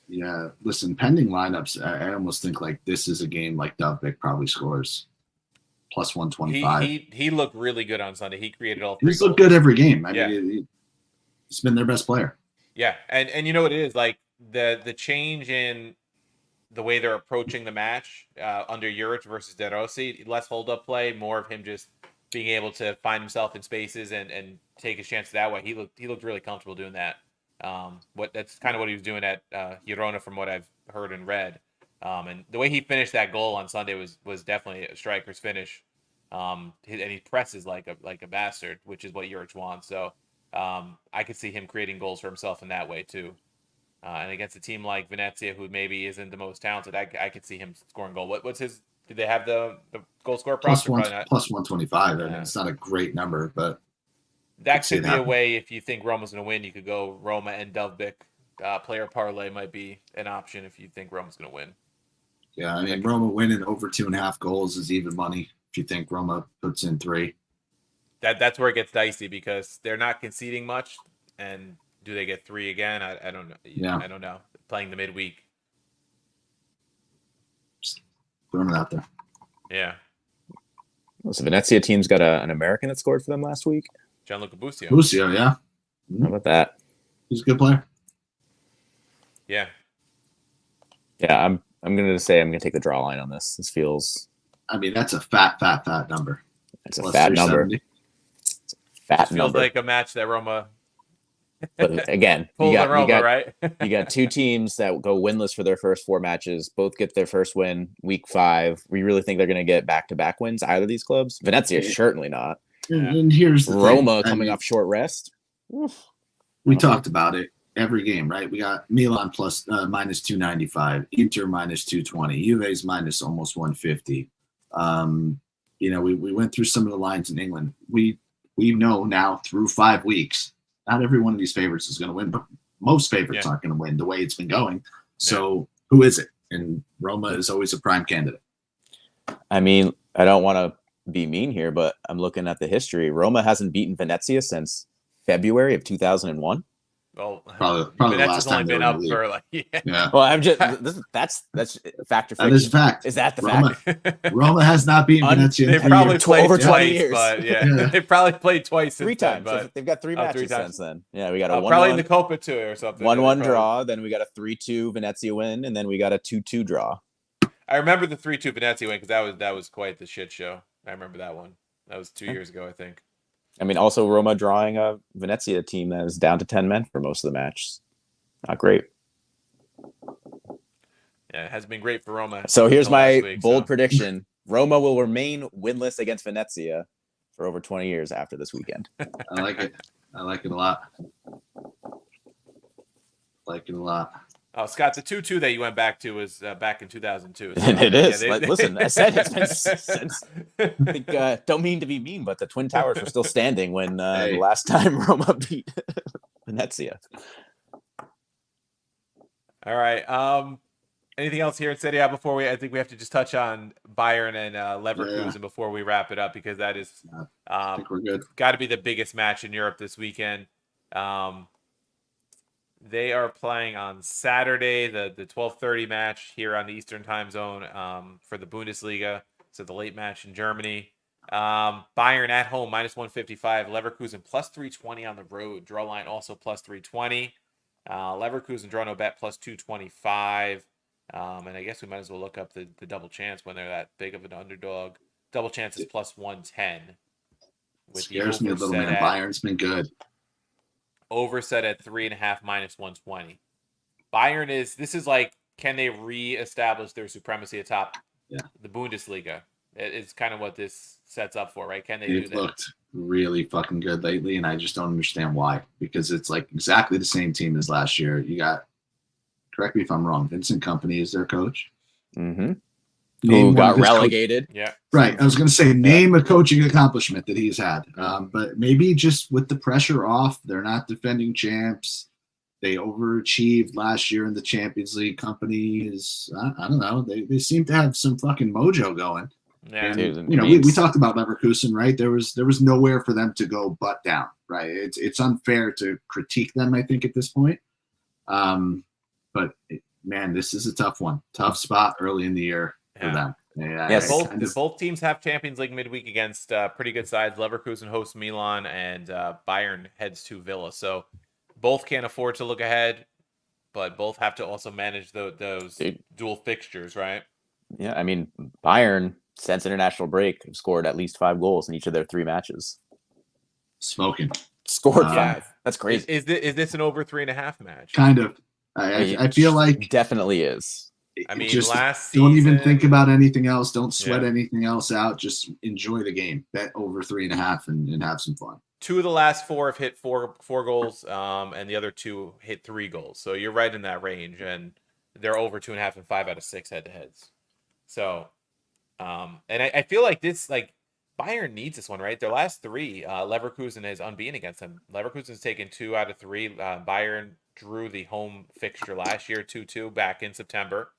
Yeah, listen, pending lineups, I almost think like this is a game like Dovbyk probably scores plus 125. He looked really good on Sunday. He created all 3 He's looked goals. good every game. I Yeah. mean, he's been their best player. Yeah, and you know what it is, like the change in the way they're approaching the match under Juric versus De Rossi, less hold-up play, more of him just being able to find himself in spaces and take his chances that way. He looked really comfortable doing that. That's kind of what he was doing at Girona, from what I've heard and read. And the way he finished that goal on Sunday was definitely a striker's finish. And he presses like a bastard, which is what Juric wants. So I could see him creating goals for himself in that way too. And against a team like Venezia, who maybe isn't the most talented, I could see him scoring goal. What's his? Did they have the goal score props? Plus 125. I mean, it's not a great number, but that could be a way. If you think Roma's going to win, you could go Roma and Dovbyk. Player parlay might be an option if you think Roma's going to win. Yeah, I mean, Roma winning over 2.5 goals is even money if you think Roma puts in 3. That's where it gets dicey because they're not conceding much, and do they get 3 again? I don't know. Yeah. I don't know. Playing the midweek. Just throwing it out there. Yeah. Well, so Venezia team's got an American that scored for them last week. Gianluca Busio. Busio, yeah. How about that? He's a good player. Yeah. Yeah, I'm gonna take the draw line on this. This feels. I mean, that's a fat number. It's a Plus fat number. 370. It's a fat Feels number. like a match that Roma. But again, you got right. You got 2 teams that go winless for their first 4 matches. Both get their first win week 5. We really think they're going to get back-to-back wins, either of these clubs. Venezia, certainly not. And here's the Roma thing. coming off short rest. We talked about it every game, right? We got Milan plus minus 295, Inter minus 220, Juve's minus almost 150. We went through some of the lines in England. We know now through 5 weeks, not every one of these favorites is going to win, but most favorites aren't going to win the way it's been going. So who is it? And Roma is always a prime candidate. I mean, I don't want to be mean here, but I'm looking at the history. Roma hasn't beaten Venezia since February of 2001. Well, probably the last time only been up for like Well, I'm just that's fact or fiction. That is fact. Is that the Roma, fact? Roma has not beaten Venezia. They probably played over twice, 20 years. but they probably played twice. 3 times. But They've got 3 matches since then. Yeah, we got a 1-1. Probably in the Copa too, or something. 1-1 draw. Then we got a 3-2 Venezia win, and then we got a 2-2 draw. I remember the 3-2 Venezia win because that was quite the shit show. I remember that one. That was 2 years ago, I think. I mean, also Roma drawing a Venezia team that is down to 10 men for most of the match. Not great. Yeah, it has been great for Roma. So here's my bold prediction. Roma will remain winless against Venezia for over 20 years after this weekend. I like it. I like it a lot. Oh, Scott, the 2-2 that you went back to was back in 2002. So it is. Listen, I said it's been since. I think, don't mean to be mean, but the Twin Towers were still standing when the last time Roma beat Venezia. All right. Anything else here in Serie A before I think we have to just touch on Bayern and Leverkusen before we wrap it up, because that is I think we're good. Got to be the biggest match in Europe this weekend. They are playing on Saturday, the 12:30 match here on the Eastern Time Zone for the Bundesliga. So the late match in Germany. Bayern at home minus 155. Leverkusen plus 320 on the road. Draw line also plus 320. Leverkusen draw no bet plus 225. And I guess we might as well look up the double chance when they're that big of an underdog. Double chance is plus 110. Scares me a little, man. Bayern's been good. Over set at 3.5 minus 120. Bayern this is like, can they reestablish their supremacy atop the Bundesliga? It's kind of what this sets up for, right? Can they do that? They've looked really fucking good lately, and I just don't understand why. Because it's like exactly the same team as last year. You got, correct me if I'm wrong, Vincent Kompany is their coach. Mm-hmm. who one got of his relegated. Yeah. Right. I was going to say, name a coaching accomplishment that he's had. But maybe just with the pressure off, they're not defending champs. They overachieved last year in the Champions League. Company is, I don't know. They seem to have some fucking mojo going. Yeah. And, Dude, we talked about Leverkusen, right? There was nowhere for them to go but down, right? It's unfair to critique them, I think, at this point. But man, this is a tough one. Tough spot early in the year for them. Yes. Both teams have Champions League midweek against pretty good sides. Leverkusen hosts Milan, and Bayern heads to Villa. So both can't afford to look ahead, but both have to also manage those dual fixtures, right? Yeah, I mean, Bayern, since international break, have scored at least 5 goals in each of their 3 matches. Smoking. Scored 5. That's crazy. Is this an over 3.5 match? Kind of. I feel like definitely is. I mean, just last season, don't even think about anything else. Don't sweat anything else out. Just enjoy the game. Bet over 3.5 and have some fun. 2 of the last 4 have hit four goals, and the other 2 hit 3 goals. So you're right in that range, and they're over 2.5 and 5 out of 6 head-to-heads. So, and I feel like this, like, Bayern needs this one, right? Their last 3, Leverkusen is unbeaten against them. Leverkusen's taken 2 out of 3. Bayern drew the home fixture last year, 2-2, back in September.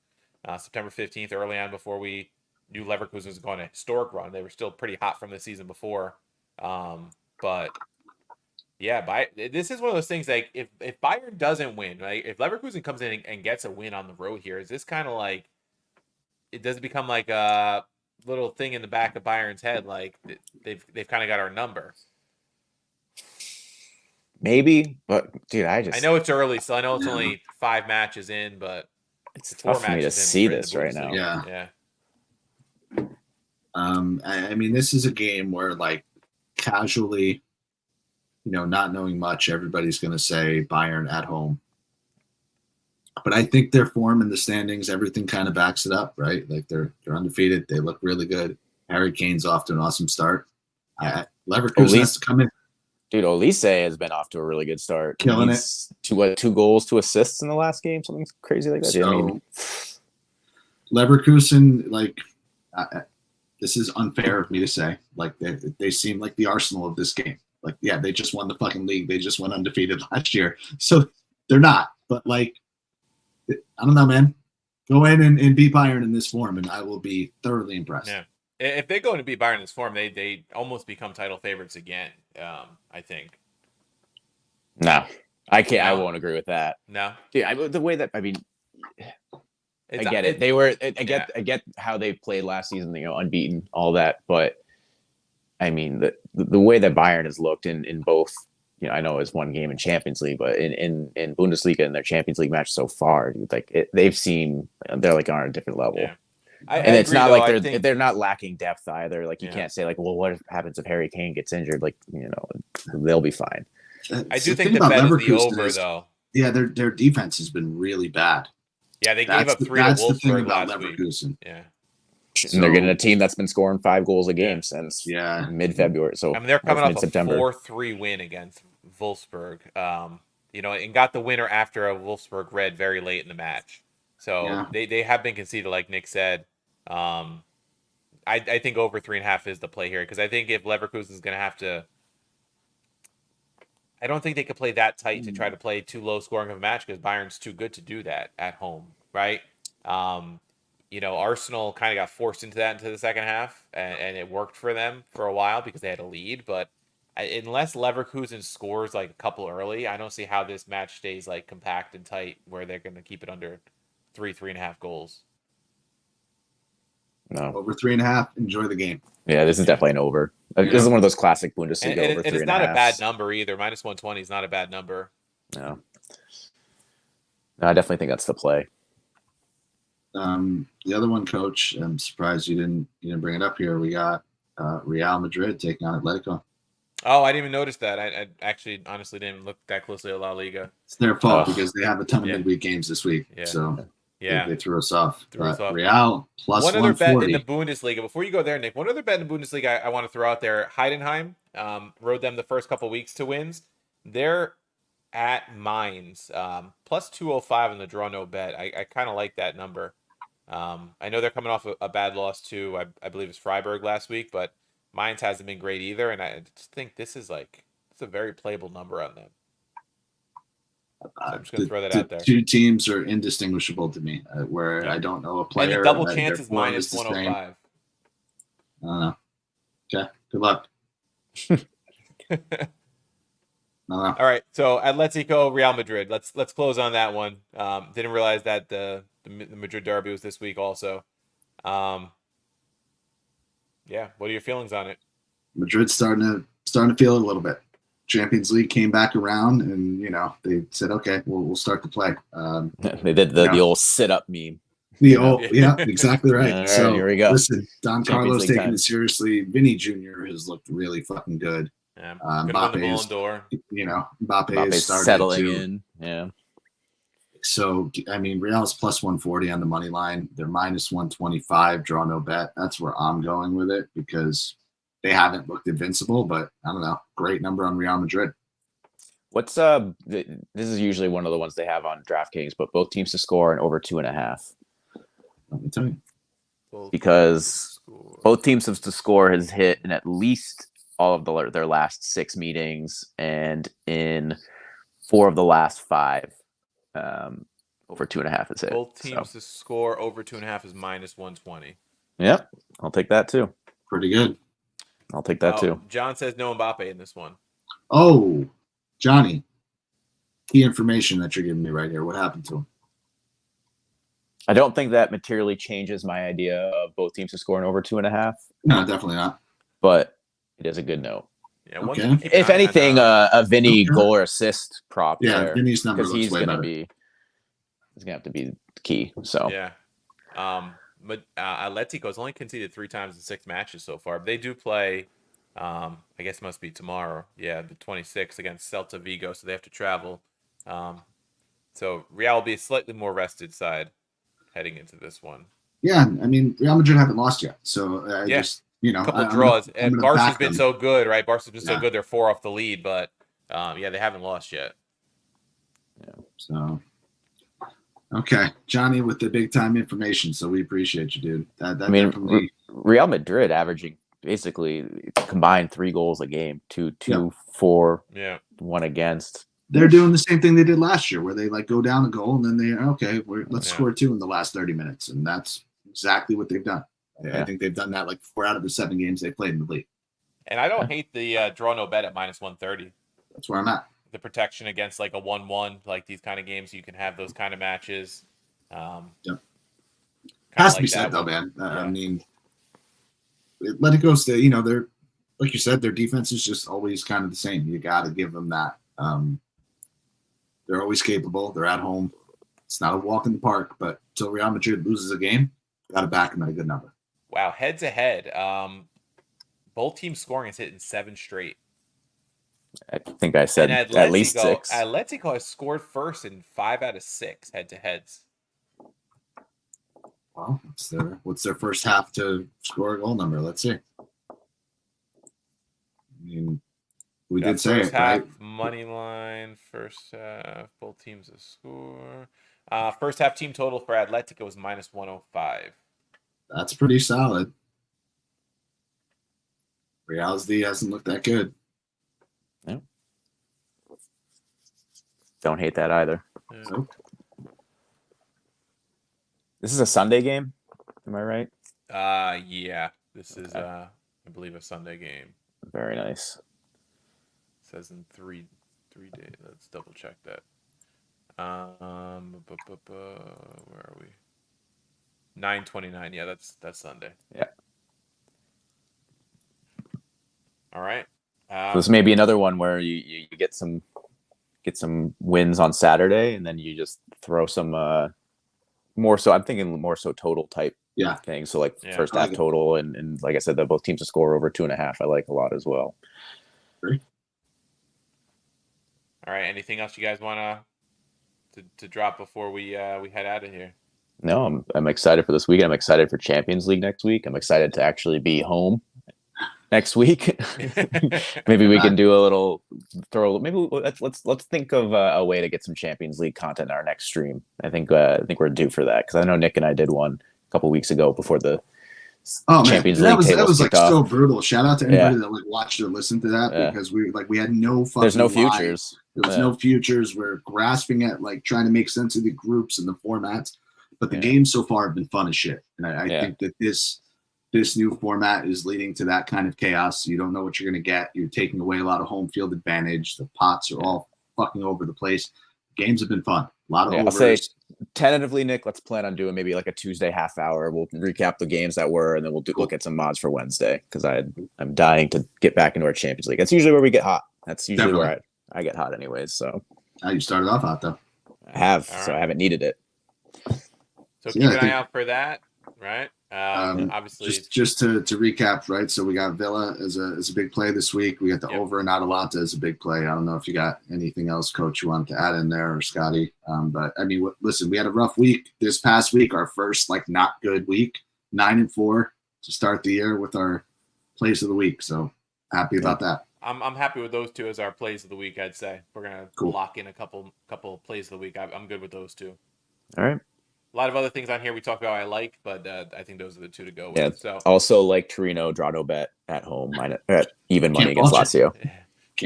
September 15th, early on, before we knew Leverkusen was going on a historic run. They were still pretty hot from the season before. But yeah, this is one of those things, like, if Bayern doesn't win, like, if Leverkusen comes in and gets a win on the road here, is this kind of like, it does become like a little thing in the back of Bayern's head, like they've kind of got our number? Maybe, but dude, I know it's early, so I know it's only 5 matches in, but it's 4 tough for me to see this right now. Yeah. I mean, this is a game where, like, casually, not knowing much, everybody's going to say Bayern at home. But I think their form in the standings, everything kind of backs it up, right? Like, they're undefeated. They look really good. Harry Kane's off to an awesome start. Leverkusen has to come in. Dude, Olise has been off to a really good start. Killing it. 2 goals, 2 assists in the last game, something crazy like that. So, Leverkusen, like, this is unfair of me to say. Like, they seem like the Arsenal of this game. Like, yeah, they just won the fucking league. They just went undefeated last year. So they're not. But, like, I don't know, man. Go in and beat Bayern in this form, and I will be thoroughly impressed. Yeah. If they go to beat Bayern in this form, they almost become title favorites again, I think. No, I can't. I won't agree with that. No, dude. The way that, I mean, I get it. I get how they played last season. Unbeaten, all that. But I mean, the way that Bayern has looked in both. I know it's one game in Champions League, but in Bundesliga in their Champions League match so far, they've seen they're like on a different level. Yeah. And it's not like they're not lacking depth either. Like, you can't say, like, well, what happens if Harry Kane gets injured? Like, they'll be fine. I do think the bet is the over, though. Yeah, their defense has been really bad. Yeah, they gave up 3 to Wolfsburg last Leverkusen. Week. Yeah. And they're getting a team that's been scoring 5 goals a game since mid-February. So I mean, they're coming off a 4-3 win against Wolfsburg. And got the winner after a Wolfsburg red very late in the match. So they have been conceded, like Nick said. I think over 3.5 is the play here, because I think if Leverkusen is going to have to, I don't think they could play that tight to try to play too low scoring of a match, because Bayern's too good to do that at home, right? Arsenal kind of got forced into the second half, and it worked for them for a while because they had a lead. But unless Leverkusen scores like a couple early, I don't see how this match stays like compact and tight where they're going to keep it under 3.5 goals. No. Over 3.5. Enjoy the game. Yeah, this is definitely an over. This is one of those classic Bundesliga over 3.5. And it's not a bad number either. Minus 120 is not a bad number. No, I definitely think that's the play. The other one, Coach, I'm surprised you didn't bring it up here. We got Real Madrid taking on Atletico. Oh, I didn't even notice that. I actually honestly didn't look that closely at La Liga. It's their fault because they have a ton of midweek games this week. Yeah. So they threw us off. Real plus one other bet 140. in the Bundesliga. Before you go there, Nick, one other bet in the Bundesliga I want to throw out there. Heidenheim rode them the first couple weeks to wins. They're at Mainz, plus 205 in the draw no bet. I kind of like that number. I know they're coming off a bad loss to, I believe it's Freiburg last week, but Mainz hasn't been great either. And I just think it's a very playable number on them. So I'm just going to throw that out there. Two teams are indistinguishable to me, where I don't know a player. And the double chance is minus 105. I don't know. Okay, good luck. All right, so Atletico, Real Madrid. Let's close on that one. Didn't realize that the Madrid derby was this week also. Yeah, what are your feelings on it? Madrid's starting to feel it a little bit. Champions League came back around, and they said, "Okay, we'll start to play." They did the old sit-up meme. Yeah, exactly right. All right, so here we go. Listen, Don Carlos taking time. it seriously. Vinny Jr. has looked really fucking good. Yeah, Mbappe's starting settling to, in. Yeah. So I mean, Real's plus 140 on the money line. They're minus 125. Draw no bet. That's where I'm going with it because they haven't looked invincible. But I don't know. Great number on Real Madrid. What's this is usually one of the ones they have on DraftKings, but both teams to score and over 2.5. Let me tell you. Because both teams to score has hit in at least all of their last 6 meetings, and in 4 of the last 5, over 2.5 is hit. Both teams to score over 2.5 is minus 120. Yep, I'll take that too. Pretty good. I'll take that too. John says no Mbappe in this one. Oh, Johnny, key information that you're giving me right here. What happened to him? I don't think that materially changes my idea of both teams to score in over 2.5. No, definitely not. But it is a good note. Yeah, okay. If anything, a Vinny goal or assist prop. Yeah, there, Vinny's number because looks he's way gonna better. He's gonna have to be key. So yeah. Atletico's only conceded 3 times in 6 matches so far. But they do play. I guess it must be tomorrow. Yeah, the 26th against Celta Vigo, so they have to travel. So Real will be a slightly more rested side heading into this one. Yeah, I mean, Real Madrid haven't lost yet, so just a couple of draws. And Barca's been them. so good, right? Barca's been so good; they're 4 off the lead, but they haven't lost yet. Yeah. So, okay, Johnny with the big time information. So we appreciate you, dude. That I mean, definitely... Real Madrid averaging basically combined 3 goals a game, 2, 4, 1 against. They're doing the same thing they did last year, where they go down a goal and then let's score 2 in the last 30 minutes, and that's exactly what they've done. I think they've done that 4 out of the 7 games they played in the league. And I don't hate the draw no bet at minus 130. That's where I'm at. The protection against a 1-1, these kind of games, you can have those kind of matches. Has to be said though, man. I mean, Atletico stay. They're like you said, their defense is just always kind of the same. You got to give them that. They're always capable. They're at home. It's not a walk in the park, but until Real Madrid loses a game, got to back them at a good number. Wow, head to head, both teams scoring has hit in 7 straight. I think I said at least 6. Atletico has scored first in 5 out of 6 head to heads. Well, what's their first half to score a goal number? Let's see. I mean, we did say it, right? Money line, first half, both teams to score. First half team total for Atletico is minus 105. That's pretty solid. Real's D hasn't looked that good. Yeah. Don't hate that either. Yeah. Nope. This is a Sunday game. Am I right? Yeah. This is I believe a Sunday game. Very nice. It says in 3 days. Let's double check that. Where are we? 9/29. Yeah, that's Sunday. Yeah. All right. So this may be another one where you get some wins on Saturday, and then you just throw some more so. I'm thinking more so total type thing. So first half total, and like I said, both teams to score over 2.5. I like a lot as well. Great. All right. Anything else you guys want to drop before we head out of here? No, I'm excited for this weekend. I'm excited for Champions League next week. I'm excited to actually be home next week. Maybe we can do a little maybe let's think of a way to get some Champions League content in our next stream. I think we're due for that, because I know Nick and I did one couple weeks ago before the Oh man, Champions that League was like off. so brutal. Shout out to anybody that like watched or listened to that because we had no fucking there's no futures. There was no futures. We're grasping at like trying to make sense of the groups and the formats, but the games so far have been fun as shit. And I think that this new format is leading to that kind of chaos. You don't know what you're going to get. You're taking away a lot of home field advantage. The pots are all fucking over the place. Games have been fun. A lot of overs. I'll say tentatively, Nick, let's plan on doing maybe like a Tuesday half hour. We'll recap the games that were, and then we'll look at some mods for Wednesday because I'm dying to get back into our Champions League. That's usually where we get hot. That's usually where I get hot anyways. So you started off hot though. I have, so I haven't needed it. So keep an eye out for that, right? Obviously, just to recap, right? So we got Villa as a big play this week. We got the over and Atalanta as a big play. I don't know if you got anything else, Coach, you wanted to add in there, or Scotty. But I mean, listen, we had a rough week this past week. Our first like not good week, 9-4 to start the year with our plays of the week. So happy about that. I'm happy with those two as our plays of the week. I'd say we're gonna lock in a couple plays of the week. I'm good with those two. All right. A lot of other things on here we talked about I like, but I think those are the two to go with. Yeah. So also like Torino draw no bet at home, even money against Lazio.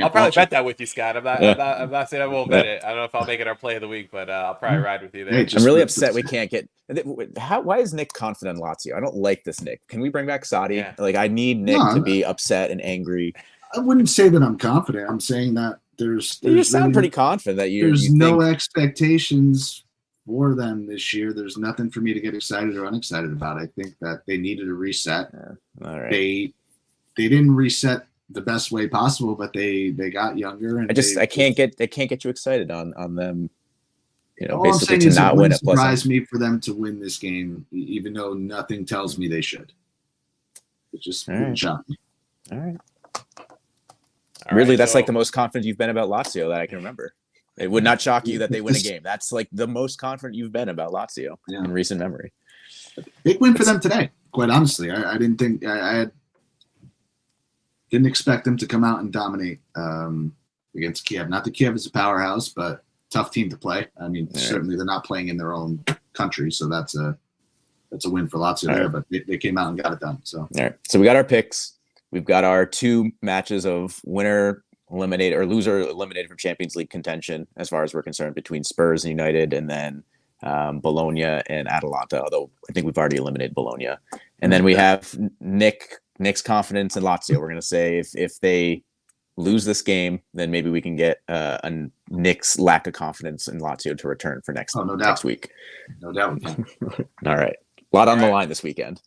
I'll probably bet that with you, Scott. I'm not saying I won't bet it. I don't know if I'll make it our play of the week, but I'll probably ride with you there. Hey, I'm really upset we can't get. Why is Nick confident in Lazio? I don't like this Nick. Can we bring back Sadi? Yeah. Like I need Nick to be upset and angry. I wouldn't say that I'm confident. I'm saying that there's you sound pretty confident that there's no expectations for them this year. There's nothing for me to get excited or unexcited about. I think that they needed a reset. All right. They didn't reset the best way possible, but they got younger. And I can't get you excited on them. You know, all basically I'm to saying not is win it it. Surprised me for them to win this game, even though nothing tells me they should. It just wouldn't shock me. All right. Really, that's like the most confident you've been about Lazio that I can remember. It would not shock you that they win a game. That's like the most confident you've been about Lazio in recent memory. Big win for them today. Quite honestly, I didn't think I didn't expect them to come out and dominate against Kiev. Not that Kiev is a powerhouse, but tough team to play. I mean, certainly they're not playing in their own country, so that's a win for Lazio there. But they came out and got it done. So all right. So we got our picks. We've got our two matches of winner eliminated or loser eliminated from Champions League contention, as far as we're concerned, between Spurs and United, and then Bologna and Atalanta. Although I think we've already eliminated Bologna, and then we have Nick's confidence in Lazio. We're going to say if they lose this game, then maybe we can get a Nick's lack of confidence in Lazio to return for next week. No doubt. All right. A lot on the line this weekend.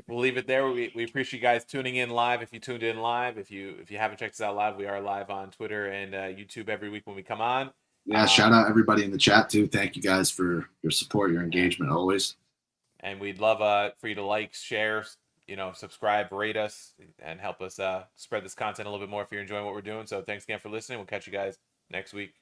We'll leave it there. We appreciate you guys tuning in live. If you tuned in live, if you haven't checked us out live, we are live on Twitter and YouTube every week when we come on. Yeah, shout out everybody in the chat too. Thank you guys for your support, your engagement always. And we'd love for you to like, share, subscribe, rate us, and help us spread this content a little bit more if you're enjoying what we're doing. So thanks again for listening. We'll catch you guys next week.